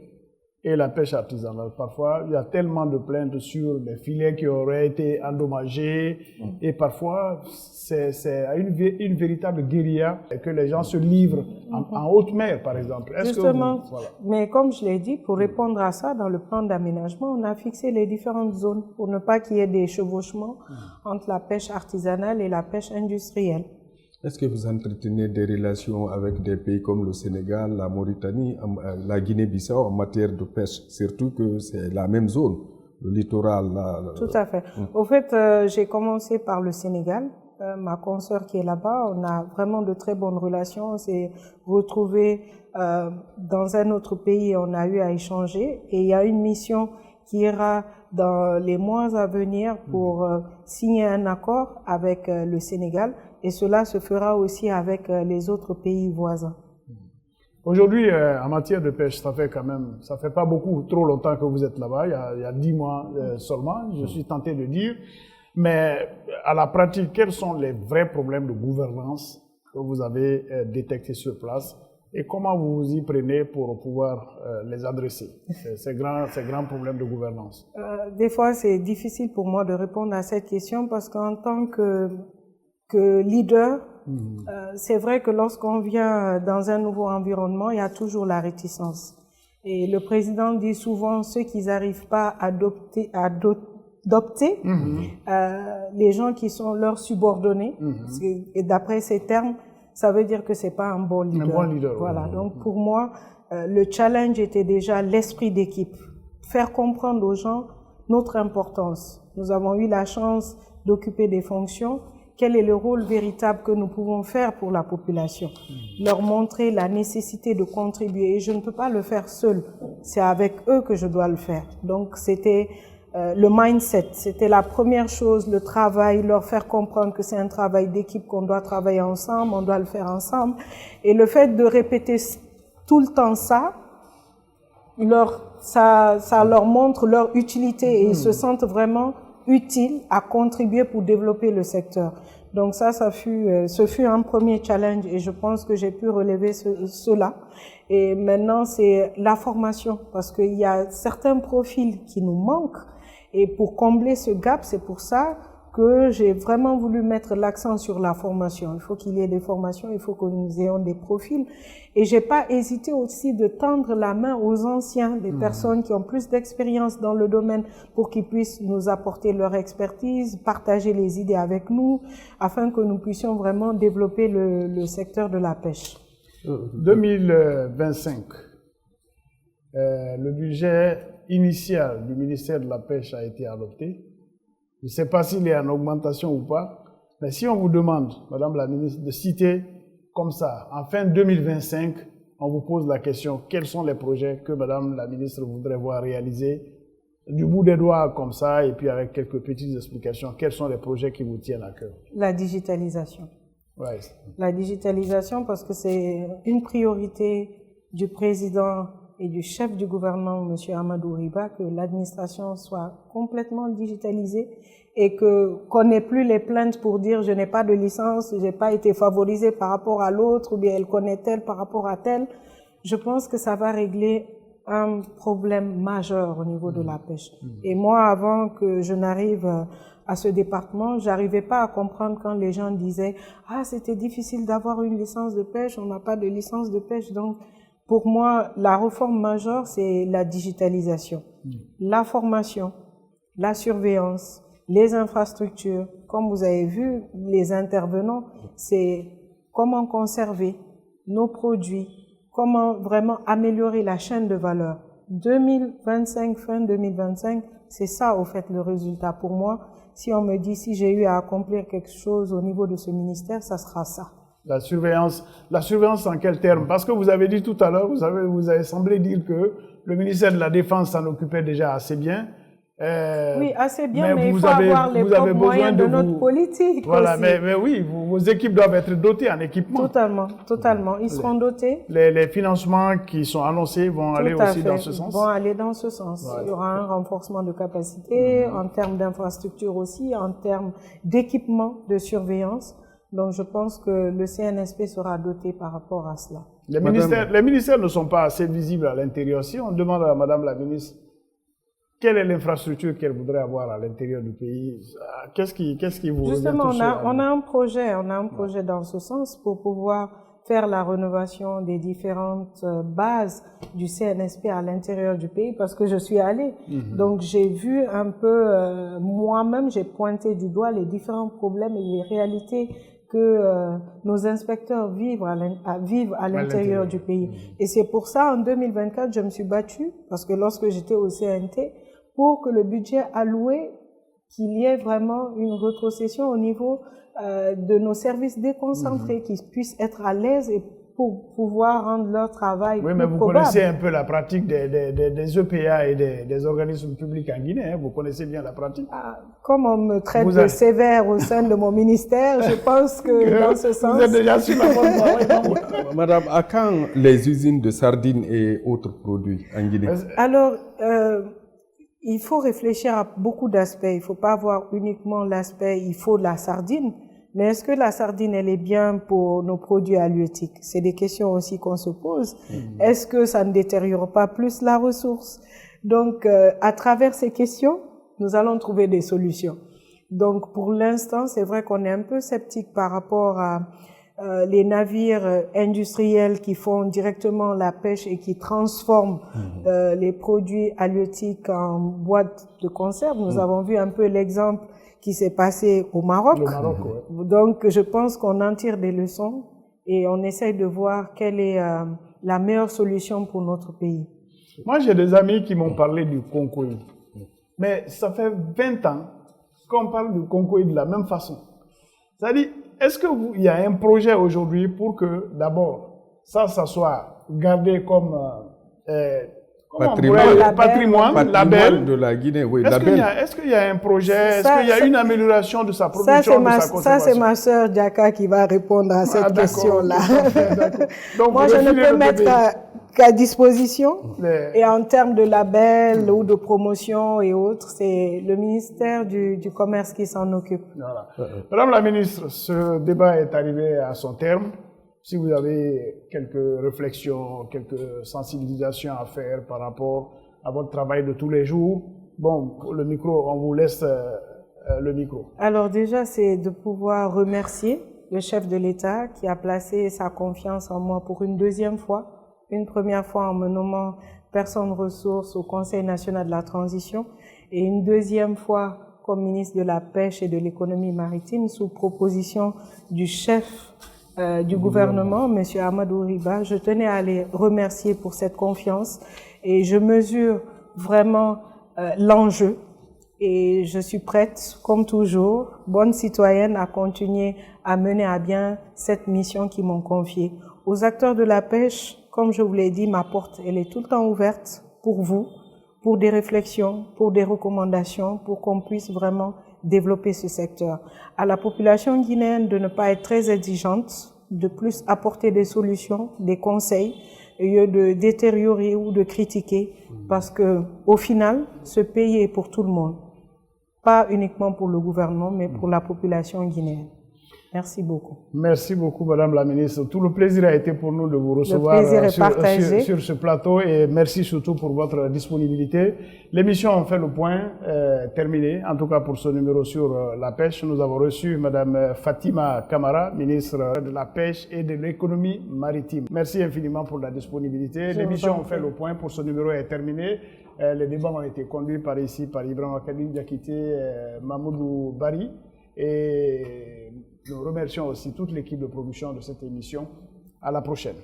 et la pêche artisanale. Parfois, il y a tellement de plaintes sur des filets qui auraient été endommagés et parfois, c'est une véritable guérilla que les gens se livrent en haute mer, par exemple. Justement, mais comme je l'ai dit, pour répondre à ça, dans le plan d'aménagement, on a fixé les différentes zones pour ne pas qu'il y ait des chevauchements entre la pêche artisanale et la pêche industrielle. Est-ce que vous entretenez des relations avec des pays comme le Sénégal, la Mauritanie, la Guinée-Bissau en matière de pêche, surtout que c'est la même zone, le littoral? Tout à fait. Au fait, j'ai commencé par le Sénégal. Ma consoeur qui est là-bas, on a vraiment de très bonnes relations. On s'est retrouvés dans un autre pays, on a eu à échanger. Et il y a une mission qui ira dans les mois à venir pour signer un accord avec le Sénégal. Et cela se fera aussi avec les autres pays voisins. Aujourd'hui, en matière de pêche, ça fait pas trop longtemps que vous êtes là-bas, il y a 10 mois seulement, je suis tenté de dire. Mais à la pratique, quels sont les vrais problèmes de gouvernance que vous avez détectés sur place et comment vous vous y prenez pour pouvoir les adresser, ces grands problèmes de gouvernance? Des fois, c'est difficile pour moi de répondre à cette question parce qu'en tant que leader, c'est vrai que lorsqu'on vient dans un nouveau environnement, il y a toujours la réticence. Et le président dit souvent, ceux qui n'arrivent pas à adopter les gens qui sont leurs subordonnés, et d'après ces termes, ça veut dire que c'est pas un bon leader. Un bon leader. Voilà. Donc pour moi, le challenge était déjà l'esprit d'équipe. Faire comprendre aux gens notre importance. Nous avons eu la chance d'occuper des fonctions. Quel est le rôle véritable que nous pouvons faire pour la population? Leur montrer la nécessité de contribuer. Et je ne peux pas le faire seul. C'est avec eux que je dois le faire. Donc c'était le mindset. C'était la première chose, le travail, leur faire comprendre que c'est un travail d'équipe, qu'on doit travailler ensemble, on doit le faire ensemble. Et le fait de répéter tout le temps ça leur montre leur utilité et ils se sentent vraiment utiles à contribuer pour développer le secteur. Donc ce fut un premier challenge et je pense que j'ai pu relever cela. Et maintenant, c'est la formation parce qu'il y a certains profils qui nous manquent et pour combler ce gap, c'est pour ça que j'ai vraiment voulu mettre l'accent sur la formation. Il faut qu'il y ait des formations, il faut que nous ayons des profils. Et j'ai pas hésité aussi de tendre la main aux anciens, des personnes qui ont plus d'expérience dans le domaine pour qu'ils puissent nous apporter leur expertise, partager les idées avec nous, afin que nous puissions vraiment développer le secteur de la pêche. 2025, le budget initial du ministère de la Pêche a été adopté. Je ne sais pas s'il est en augmentation ou pas, mais si on vous demande, Madame la ministre, de citer comme ça, en fin 2025, on vous pose la question, quels sont les projets que Madame la ministre voudrait voir réalisés du bout des doigts comme ça, et puis avec quelques petites explications, quels sont les projets qui vous tiennent à cœur? La digitalisation. Ouais. La digitalisation, parce que c'est une priorité du président et du chef du gouvernement, M. Amadou Riba, que l'administration soit complètement digitalisée et qu'on n'ait plus les plaintes pour dire je n'ai pas de licence, je n'ai pas été favorisé par rapport à l'autre, ou bien elle connaît tel par rapport à tel. Je pense que ça va régler un problème majeur au niveau de la pêche. Et moi, avant que je n'arrive à ce département, j'arrivais pas à comprendre quand les gens disaient « Ah, c'était difficile d'avoir une licence de pêche, on n'a pas de licence de pêche. » Donc, pour moi, la réforme majeure, c'est la digitalisation, la formation, la surveillance, les infrastructures. Comme vous avez vu, les intervenants, c'est comment conserver nos produits, comment vraiment améliorer la chaîne de valeur. 2025, fin 2025, c'est ça, au fait, le résultat pour moi. Si on me dit si j'ai eu à accomplir quelque chose au niveau de ce ministère, ça sera ça. La surveillance en quels termes? Parce que vous avez dit tout à l'heure, vous avez semblé dire que le ministère de la Défense s'en occupait déjà assez bien. Oui, assez bien, mais il faut avoir les propres moyens de notre politique. Voilà, aussi. mais oui, vos équipes doivent être dotées en équipement. Totalement. Ils seront dotés. Les financements qui sont annoncés vont aller aussi dans ce sens. Vont aller dans ce sens. Voilà. Il y aura un renforcement de capacité, en termes d'infrastructures aussi, en termes d'équipement de surveillance. Donc, je pense que le CNSP sera doté par rapport à cela. Les ministères ne sont pas assez visibles à l'intérieur. Si on demande à Madame la ministre quelle est l'infrastructure qu'elle voudrait avoir à l'intérieur du pays, qu'est-ce qui vous Justement, on a un projet dans ce sens pour pouvoir faire la rénovation des différentes bases du CNSP à l'intérieur du pays, parce que je suis allée. Donc, j'ai vu un peu, moi-même, j'ai pointé du doigt les différents problèmes et les réalités que nos inspecteurs vivent à l'intérieur du pays. Et c'est pour ça, en 2024, je me suis battue, parce que lorsque j'étais au CNT, pour que le budget alloué, qu'il y ait vraiment une rétrocession au niveau de nos services déconcentrés, qui puissent être à l'aise et pour pouvoir rendre leur travail plus mais vous probable. connaissez un peu la pratique des EPA et des organismes publics en Guinée, hein? Vous connaissez bien la pratique. Comme on me traite de sévère au sein de mon ministère, je pense que dans ce sens... Vous êtes déjà sur la bonne voie. Madame, à quand les usines de sardines et autres produits en Guinée? Alors, il faut réfléchir à beaucoup d'aspects. Il ne faut pas avoir uniquement l'aspect « il faut de la sardine ». Mais est-ce que la sardine, elle est bien pour nos produits halieutiques? C'est des questions aussi qu'on se pose. Est-ce que ça ne détériore pas plus la ressource? Donc, à travers ces questions, nous allons trouver des solutions. Donc, pour l'instant, c'est vrai qu'on est un peu sceptique par rapport à les navires industriels qui font directement la pêche et qui transforment les produits halieutiques en boîtes de conserve. Nous avons vu un peu l'exemple qui s'est passé au Maroc. Donc, je pense qu'on en tire des leçons et on essaye de voir quelle est la meilleure solution pour notre pays. Moi, j'ai des amis qui m'ont parlé du Konkoï. Mais ça fait 20 ans qu'on parle du Konkoï de la même façon. C'est-à-dire, est-ce qu'il y a un projet aujourd'hui pour que, d'abord, ça soit gardé comme patrimoine, label de la Guinée, oui, est-ce qu'il y a un projet, est-ce qu'il y a une amélioration de sa production, de sa conservation? Ça, c'est ma sœur Diaka qui va répondre à cette question-là. Donc, moi, je ne peux mettre qu'à disposition. Et en termes de label ou de promotion et autres, c'est le ministère du Commerce qui s'en occupe. Voilà. Madame la ministre, ce débat est arrivé à son terme. Si vous avez quelques réflexions, quelques sensibilisations à faire par rapport à votre travail de tous les jours, bon, pour le micro, on vous laisse le micro. Alors déjà, c'est de pouvoir remercier le chef de l'État qui a placé sa confiance en moi pour une deuxième fois. Une première fois en me nommant personne ressource au Conseil national de la transition et une deuxième fois comme ministre de la Pêche et de l'économie maritime sous proposition du chef du gouvernement, M. Amadou Riba. Je tenais à les remercier pour cette confiance et je mesure vraiment l'enjeu et je suis prête, comme toujours, bonne citoyenne, à continuer à mener à bien cette mission qu'ils m'ont confiée. Aux acteurs de la pêche, comme je vous l'ai dit, ma porte, elle est tout le temps ouverte pour vous, pour des réflexions, pour des recommandations, pour qu'on puisse vraiment développer ce secteur. À la population guinéenne de ne pas être très exigeante, de plus apporter des solutions, des conseils, au lieu de détériorer ou de critiquer, parce que au final, ce pays est pour tout le monde, pas uniquement pour le gouvernement, mais pour la population guinéenne. Merci beaucoup. Merci beaucoup, Madame la Ministre. Tout le plaisir a été pour nous de vous recevoir sur ce plateau et merci surtout pour votre disponibilité. L'émission En fait le point terminée, en tout cas pour ce numéro sur la pêche. Nous avons reçu Madame Fatima Camara, ministre de la Pêche et de l'économie maritime. Merci infiniment pour la disponibilité. L'émission En fait le point pour ce numéro est terminée. Les débats ont été conduits par Ibrahim Kadim Diakité, Mamoudou Bari et nous remercions aussi toute l'équipe de production de cette émission. À la prochaine.